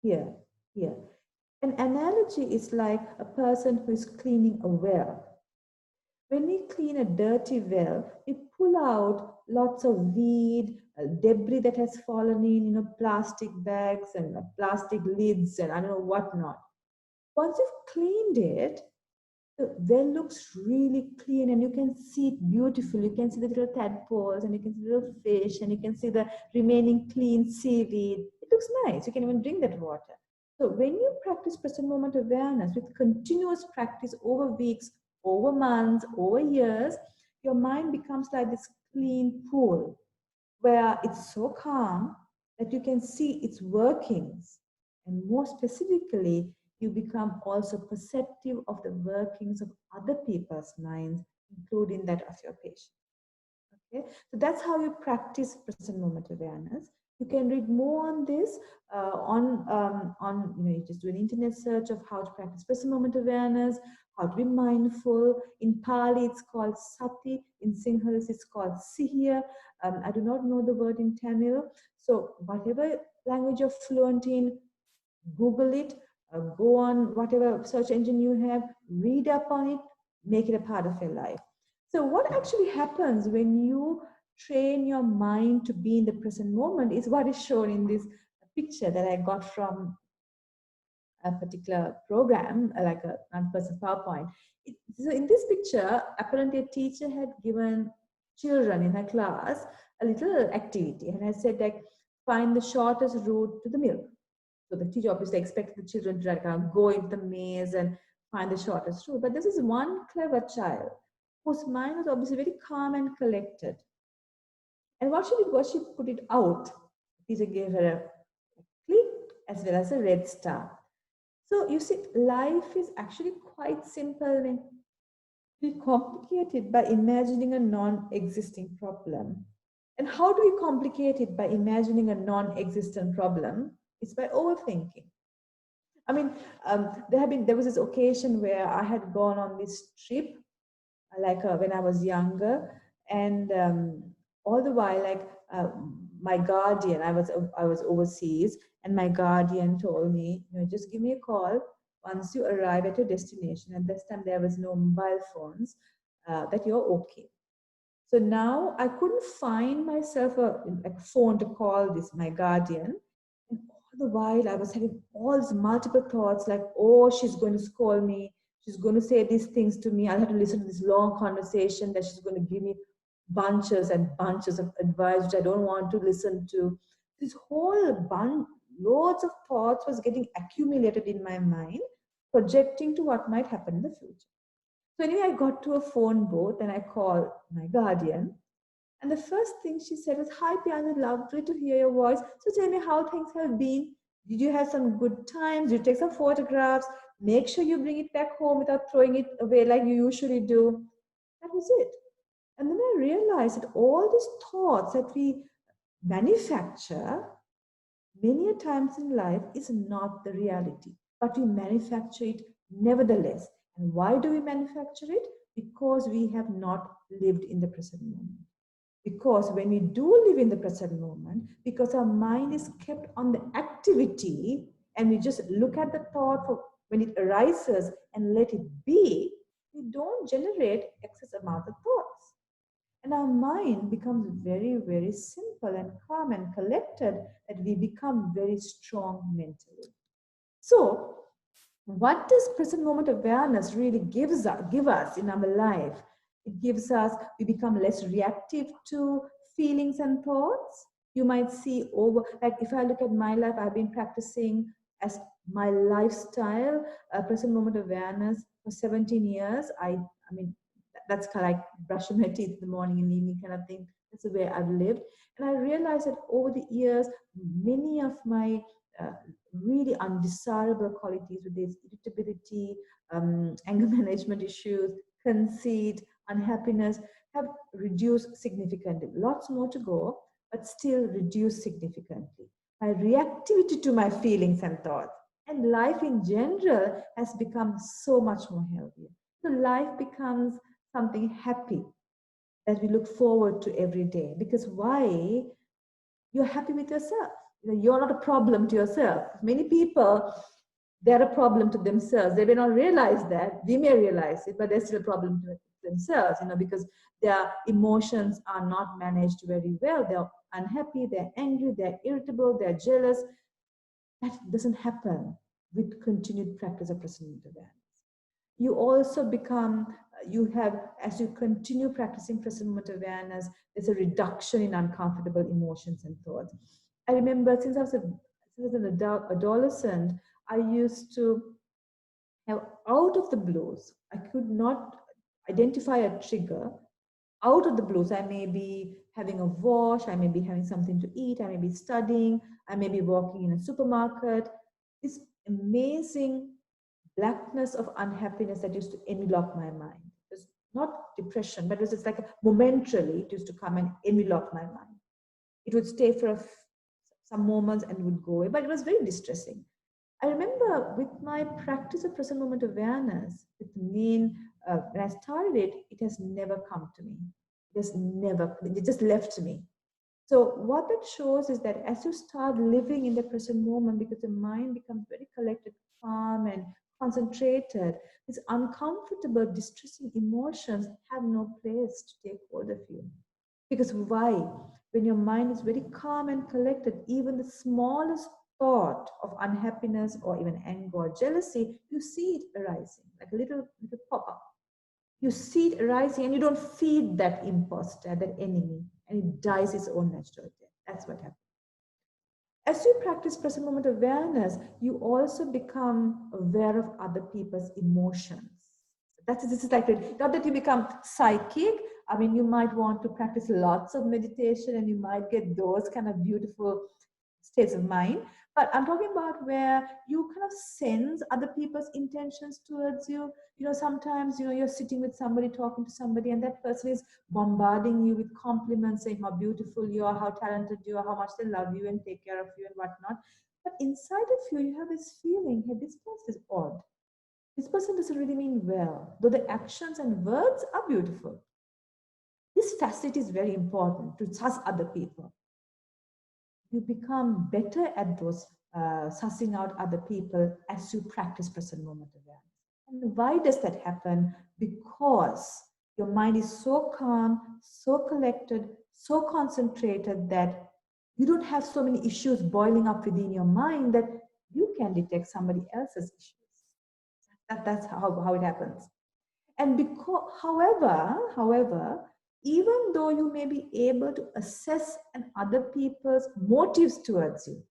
here, here. An analogy is like a person who is cleaning a well. When we clean a dirty well, we pull out lots of weed, debris that has fallen in, plastic bags and plastic lids and I don't know what not. Once you've cleaned it, the well looks really clean and you can see it beautifully. You can see the little tadpoles and you can see the little fish and you can see the remaining clean seaweed. It looks nice. You can even drink that water. So when you practice present moment awareness with continuous practice over weeks, over months, over years, your mind becomes like this clean pool where it's so calm that you can see its workings. And more specifically, you become also perceptive of the workings of other people's minds, including that of your patient. Okay, so that's how you practice present moment awareness. You can read more on this you just do an internet search of how to practice present moment awareness, how to be mindful. In Pali, it's called sati. In Sinhalese, it's called sihir. I do not know the word in Tamil. So whatever language you're fluent in, Google it, go on whatever search engine you have, read up on it, make it a part of your life. So what actually happens when you train your mind to be in the present moment is what is shown in this picture that I got from a particular program, like a non-person PowerPoint. So in this picture, apparently a teacher had given children in her class a little activity and had said, like, find the shortest route to the milk. So the teacher obviously expected the children to kind of go into the maze and find the shortest route. But this is one clever child whose mind was obviously very calm and collected. And what she did was she put it out. The teacher gave her a click as well as a red star. So you see, life is actually quite simple and we complicate it by imagining a non-existing problem. And how do we complicate it by imagining a non-existent problem? It's by overthinking. I mean, there was this occasion where I had gone on this trip, like when I was younger, and all the while, like my guardian, I was overseas, and my guardian told me, just give me a call once you arrive at your destination. At this time, there was no mobile phones, that you're okay. So now I couldn't find myself a phone to call this my guardian. And all the while I was having all these multiple thoughts like, oh, she's going to scold me. She's going to say these things to me. I'll have to listen to this long conversation that she's going to give me bunches and bunches of advice which I don't want to listen to. This whole bunch, loads of thoughts was getting accumulated in my mind, projecting to what might happen in the future. So anyway, I got to a phone booth and I called my guardian. And the first thing she said was, hi, Piano, lovely to hear your voice. So tell me how things have been. Did you have some good times? Did you take some photographs? Make sure you bring it back home without throwing it away like you usually do. That was it. And then I realized that all these thoughts that we manufacture many a times in life is not the reality, but we manufacture it nevertheless. And why do we manufacture it? Because we have not lived in the present moment. Because when we do live in the present moment, because our mind is kept on the activity and we just look at the thought for when it arises and let it be, we don't generate excess amount of thoughts. And our mind becomes very, very simple and calm and collected that we become very strong mentally. So, what does present moment awareness really give us in our life? It gives us, we become less reactive to feelings and thoughts. You might see over, like if I look at my life, I've been practicing as my lifestyle, present moment awareness for 17 years. I mean, that's kind of like brushing my teeth in the morning and evening kind of thing. That's the way I've lived. And I realized that over the years, many of my really undesirable qualities with this irritability, anger management issues, conceit, unhappiness have reduced significantly. Lots more to go, but still reduced significantly. My reactivity to my feelings and thoughts and life in general has become so much more healthy. So life becomes something happy that we look forward to every day. Because why? You're happy with yourself. You're not a problem to yourself. Many people, they're a problem to themselves. They may not realize that. We may realize it, but they're still a problem to themselves, because their emotions are not managed very well. They're unhappy, they're angry, they're irritable, they're jealous. That doesn't happen with continued practice of present awareness. You also become, as you continue practicing present moment awareness, there's a reduction in uncomfortable emotions and thoughts. I remember since I was an adolescent, I used to have out of the blues, I could not identify a trigger. Out of the blues, I may be having a wash, I may be having something to eat, I may be studying, I may be walking in a supermarket. This amazing blackness of unhappiness that used to envelop my mind. It was not depression, but it was just like momentarily, it used to come and envelop my mind. It would stay for some moments and would go away, but it was very distressing. I remember with my practice of present moment awareness, with me, when I started it, it has never come to me. It has never, it just left me. So what that shows is that as you start living in the present moment, because the mind becomes very collected, calm and concentrated, these uncomfortable, distressing emotions have no place to take hold of you. Because why? When your mind is very calm and collected, even the smallest thought of unhappiness or even anger or jealousy, you see it arising like a little pop-up. You see it arising and you don't feed that imposter, that enemy, and it dies its own natural death. That's what happens. As you practice present moment awareness, you also become aware of other people's emotions. This is like not that you become psychic. I mean, you might want to practice lots of meditation and you might get those kind of beautiful states of mind. But I'm talking about where you kind of sense other people's intentions towards you. Sometimes, you're sitting with somebody, talking to somebody, and that person is bombarding you with compliments, saying how beautiful you are, how talented you are, how much they love you and take care of you and whatnot. But inside of you, you have this feeling, hey, this person is odd. This person doesn't really mean well, though the actions and words are beautiful. This facet is very important to suss other people. You become better at those sussing out other people as you practice present moment awareness. And why does that happen? Because your mind is so calm, so collected, so concentrated that you don't have so many issues boiling up within your mind that you can detect somebody else's issues. That's how it happens. And because, however, even though you may be able to assess an other people's motives towards you,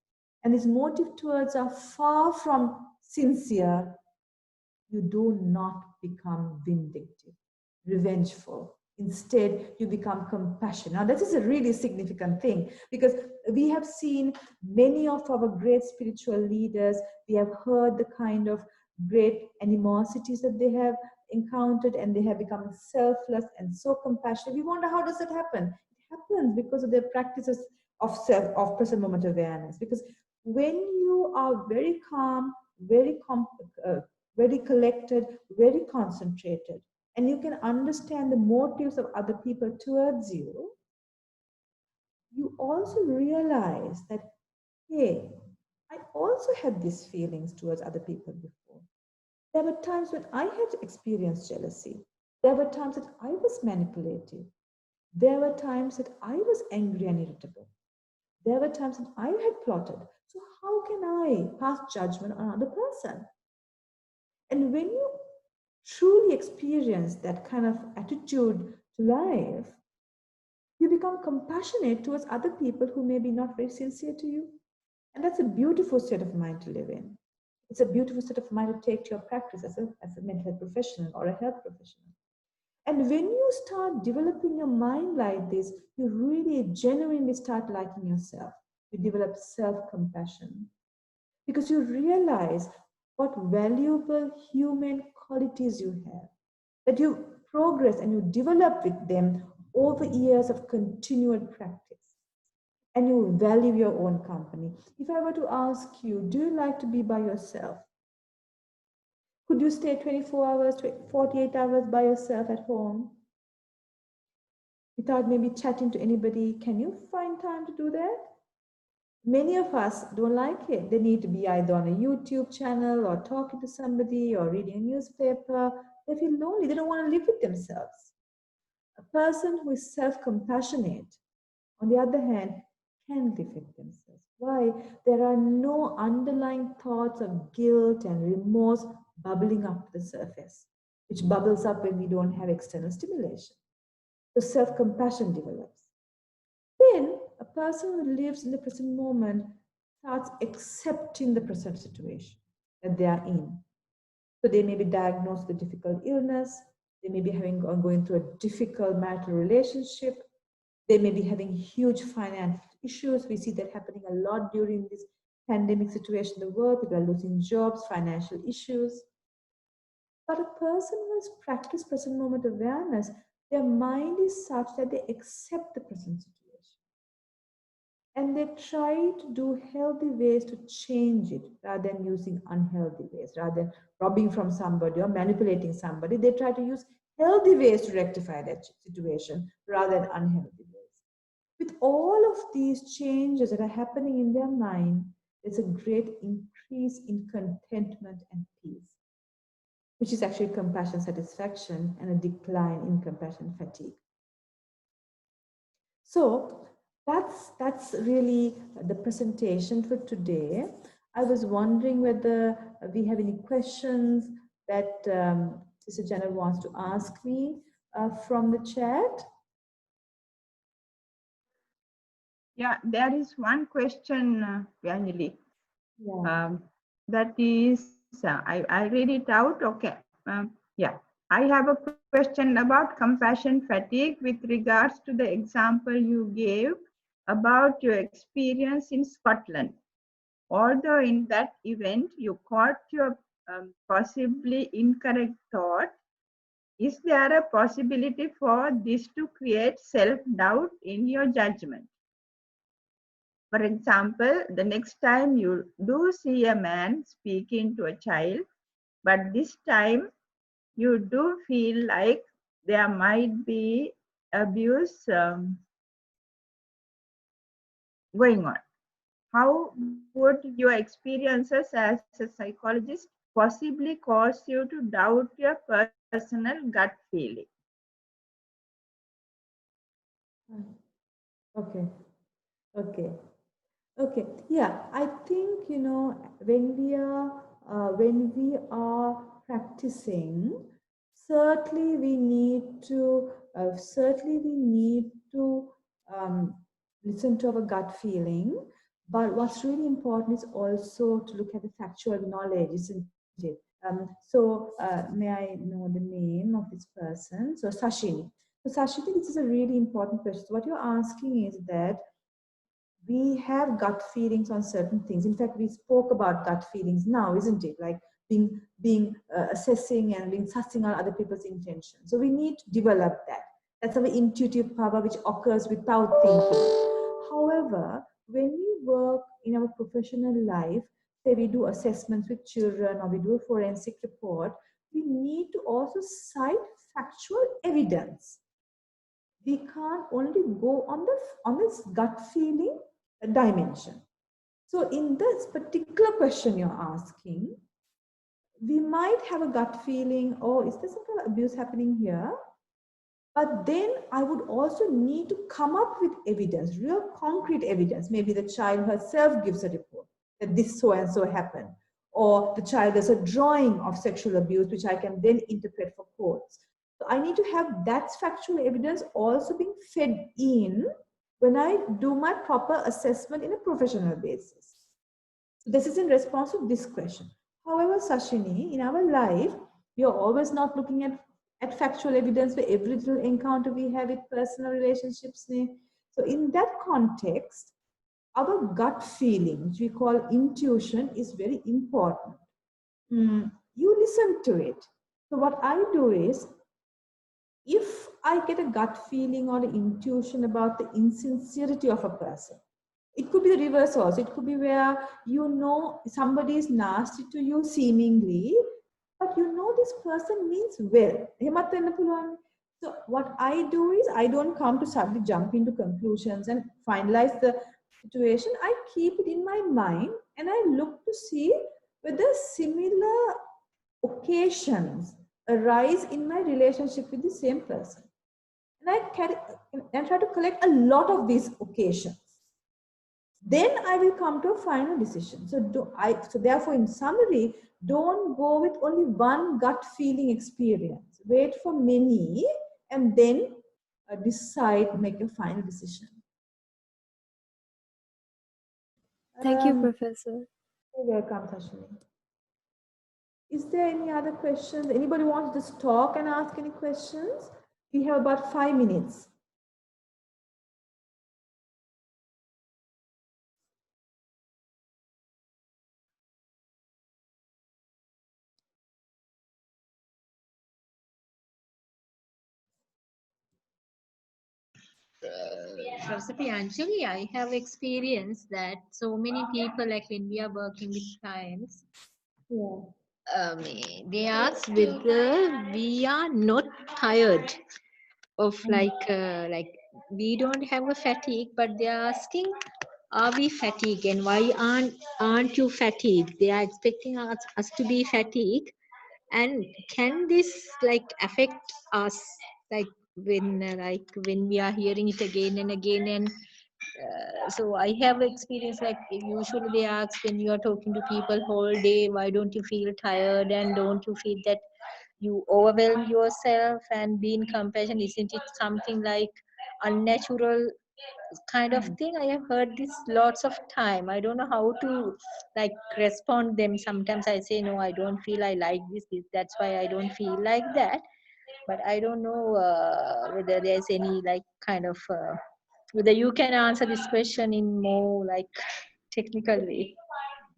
and these motives towards are far from sincere, you do not become vindictive, revengeful. Instead, you become compassionate. Now, this is a really significant thing because we have seen many of our great spiritual leaders, we have heard the kind of great animosities that they have encountered and they have become selfless and so compassionate. We wonder, how does that happen? It happens because of their practices of present moment awareness. Because when you are very calm, very collected, very concentrated, and you can understand the motives of other people towards you, you also realize that, hey, I also had these feelings towards other people before. There were times when I had experienced jealousy. There were times that I was manipulative. There were times that I was angry and irritable. There were times that I had plotted. So how can I pass judgment on another person? And when you truly experience that kind of attitude to life, you become compassionate towards other people who may be not very sincere to you. And that's a beautiful state of mind to live in. It's a beautiful state of mind to take to your practice as a mental health professional or a health professional. And when you start developing your mind like this, you really genuinely start liking yourself. You develop self-compassion because you realize what valuable human qualities you have, that you progress and you develop with them over years of continual practice. And you value your own company. If I were to ask you, do you like to be by yourself? Could you stay 24 hours, 48 hours by yourself at home without maybe chatting to anybody? Can you find time to do that? Many of us don't like it. They need to be either on a YouTube channel or talking to somebody or reading a newspaper. They feel lonely. They don't want to live with themselves. A person who is self-compassionate, on the other hand, can live with themselves. Why? There are no underlying thoughts of guilt and remorse bubbling up to the surface, which bubbles up when we don't have external stimulation. So self-compassion develops. Then a person who lives in the present moment starts accepting the present situation that they are in. So they may be diagnosed with a difficult illness, they may be going through a difficult marital relationship, they may be having huge financial issues. We see that happening a lot during this pandemic situation in the world. People are losing jobs, financial issues. But a person who has practiced present moment awareness, their mind is such that they accept the present situation. and they try to do healthy ways to change it rather than using unhealthy ways, rather than robbing from somebody or manipulating somebody. They try to use healthy ways to rectify that situation rather than unhealthy ways. With all of these changes that are happening in their mind, there's a great increase in contentment and peace, which is actually compassion satisfaction, and a decline in compassion fatigue. So that's really the presentation for today. I was wondering whether we have any questions that Sister Janet wants to ask me from the chat. Yeah, there is one question, Anjali. Yeah. That is, I read it out. Okay. Yeah, I have a question about compassion fatigue with regards to the example you gave about your experience in Scotland. Although in that event you caught your possibly incorrect thought, is there a possibility for this to create self-doubt in your judgment? For example, the next time you do see a man speaking to a child, but this time you do feel like there might be abuse going on. How would your experiences as a psychologist possibly cause you to doubt your personal gut feeling? Okay. Okay. Okay, yeah, I think when we are practicing, certainly we need to um, listen to our gut feeling. But what's really important is also to look at the factual knowledge, isn't it? May I know the name of this person? So Sashini. So Sashini, this is a really important question. So what you're asking is that we have gut feelings on certain things. In fact, we spoke about gut feelings now, isn't it? Like being assessing and being sussing out other people's intentions. So we need to develop that. That's our intuitive power, which occurs without thinking. However, when we work in our professional life, say we do assessments with children or we do a forensic report, we need to also cite factual evidence. We can't only go on this gut feeling dimension. So in this particular question you're asking, we might have a gut feeling, oh, is there some kind of abuse happening here? But then I would also need to come up with evidence, real concrete evidence. Maybe the child herself gives a report that this so and so happened. Or the child does a drawing of sexual abuse, which I can then interpret for courts. So I need to have that factual evidence also being fed in when I do my proper assessment in a professional basis. So this is in response to this question. However, Sashini, in our life, we are always not looking at factual evidence for every little encounter we have with personal relationships. So in that context, our gut feeling, which we call intuition, is very important. You listen to it. So what I do is, if I get a gut feeling or an intuition about the insincerity of a person, it could be the reverse also. It could be where somebody is nasty to you seemingly, but this person means well. So what I do is, I don't come to suddenly jump into conclusions and finalize the situation. I keep it in my mind and I look to see whether similar occasions arise in my relationship with the same person. And I try to collect a lot of these occasions. Then I will come to a final decision. So therefore, in summary, don't go with only one gut feeling experience. Wait for many and then decide, make a final decision. Thank you, Professor. You're welcome, Tashini. Is there any other questions? Anybody want to just talk and ask any questions? We have about 5 minutes. Professor Pianchali, I have experienced that so many people, like when we are working with clients, Yeah. they ask whether we are not tired of like we don't have a fatigue, but they are asking, are we fatigued and why aren't you fatigued? They are expecting us to be fatigued, and can this like affect us, like when we are hearing it again and again, and so I have experience like usually they ask when you are talking to people whole day, why don't you feel tired and don't you feel that you overwhelm yourself, and being compassion, isn't it something like unnatural kind of thing? I have heard this lots of time. I don't know how to like respond them. Sometimes I say no, I don't feel I like this, that's why I don't feel like that. But I don't know whether there's any like kind of whether you can answer this question in more like technical way.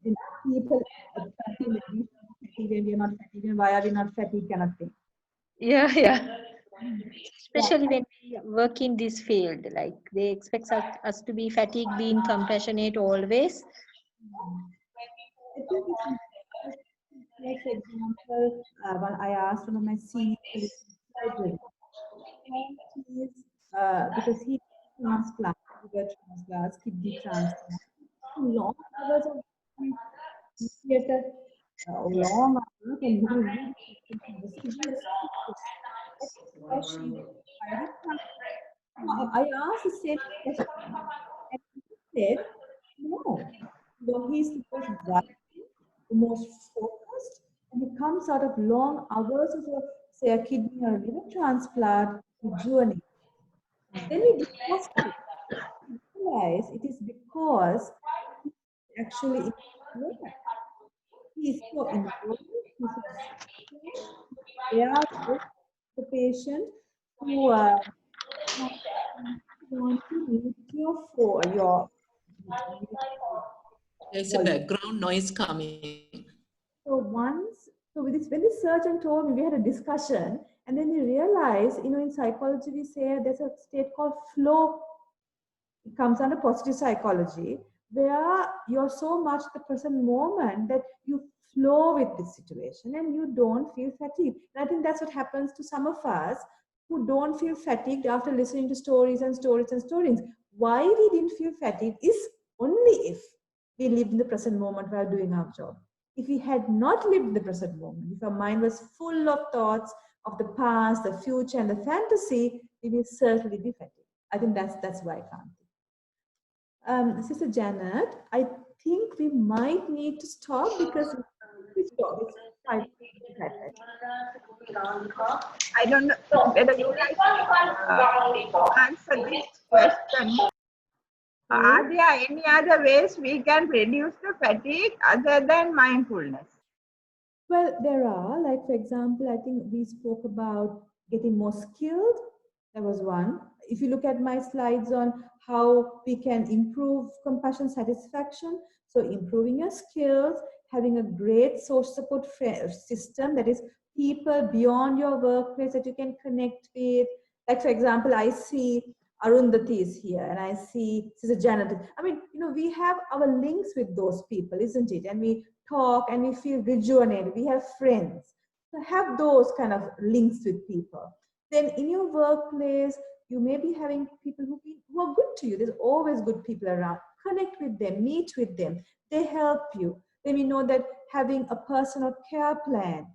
And people expecting that we should be fatigued and we are not fatigued, and why are we not fatigued kind of thing. Yeah. Yeah, Especially when we work in this field, like they expect us to be fatigued, being compassionate always. I think it's like, for example, when I asked one of my senior colleagues in the library, how he is, because he transplant, liver transplants, kidney transplants, long hours of theater, Yeah. long hours, and he will read the schedule is so full. That's why she highly I asked the same question, and he said, no. So he's the most vibrant, the most focused, and he comes out of long hours of, say, a kidney or a liver transplant journey. Then we discussed it. We realized it is because he's actually in the moment. He is so involved, he's so skilled, there with the patient who want to meet your for your There's a volume. background noise coming. So once, so with this, when the surgeon told me, we had a discussion, and then we realized, in psychology we say there's a state called flow. It comes under positive psychology, where you're so much the present moment that you flow with this situation and you don't feel fatigued. And I think that's what happens to some of us who don't feel fatigued after listening to stories and stories and stories. Why we didn't feel fatigued is only if we lived in the present moment while doing our job. If we had not lived in the present moment, if our mind was full of thoughts of the past, the future, and the fantasy, we will certainly be fatigued. I think that's why I can't. Sister Janet, I think we might need to stop because it's stop. It's 5:55. I don't know whether you like answer this question. Are there any other ways we can reduce the fatigue other than mindfulness? Well, there are, like, for example, I think we spoke about getting more skilled. That was one. If you look at my slides on how we can improve compassion satisfaction, so improving your skills, having a great social support system, that is people beyond your workplace that you can connect with. Like, for example, I see Arundhati is here and I see Sister Janet. I mean, we have our links with those people, isn't it? And we talk and we feel rejuvenated. We have friends. So have those kind of links with people. Then in your workplace, you may be having people who are good to you. There's always good people around. Connect with them, meet with them. They help you. Then we know that having a personal care plan,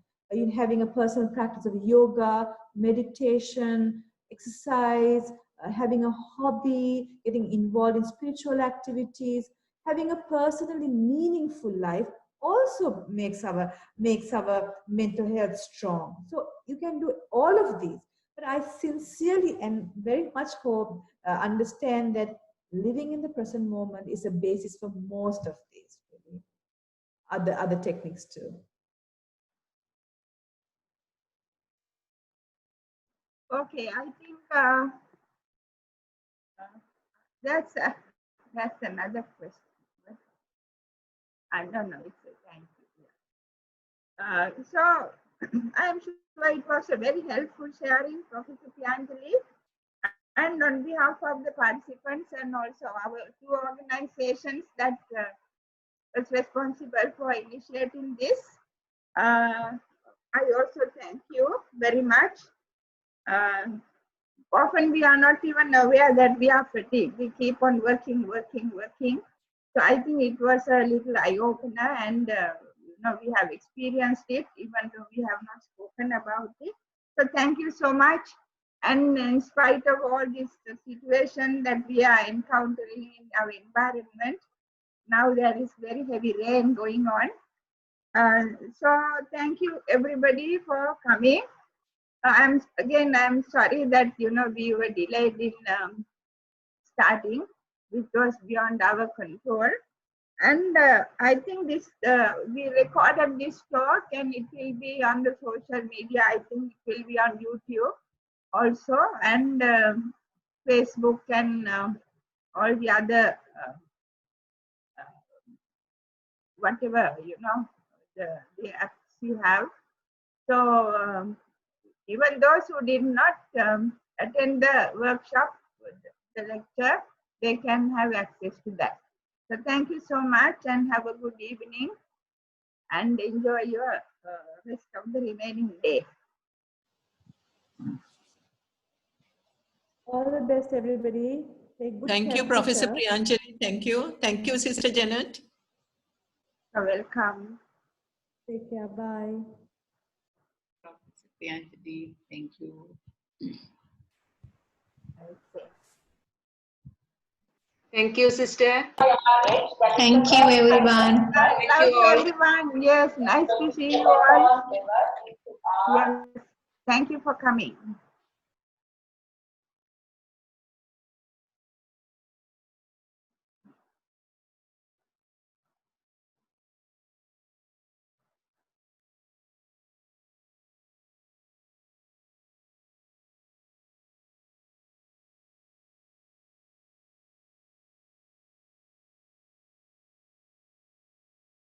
having a personal practice of yoga, meditation, exercise, having a hobby, getting involved in spiritual activities, having a personally meaningful life also makes our mental health strong. So you can do all of these. But I sincerely and very much hope understand that living in the present moment is a basis for most of these. Really. Other techniques too. Okay, I think that's that's another question. I don't know. It's a thank you. So I am sure it was a very helpful sharing, Professor Pianjali. And on behalf of the participants and also our two organizations that was responsible for initiating this, I also thank you very much. Often we are not even aware that we are fatigued. We keep on working. So I think it was a little eye-opener, and we have experienced it, even though we have not spoken about it. So thank you so much. And in spite of all this situation that we are encountering in our environment, now there is very heavy rain going on. So thank you everybody for coming. I'm sorry that we were delayed in starting, which was beyond our control. And I think this we recorded this talk, and it will be on the social media. I think it will be on YouTube also, and Facebook, and all the other whatever the apps you have. So even those who did not attend the workshop, the lecture, they can have access to that. So thank you so much, and have a good evening, and enjoy your rest of the remaining day. All the best, everybody. Take good Thank care you, of Professor yourself. Priyanjali. Thank you. Thank you, Sister Janet. You're welcome. Take care. Bye. Professor Priyanjali, thank you. Okay. Thank you, sister. Thank you, everyone. Love to everyone. Yes, nice to see you all. Yes, thank you for coming.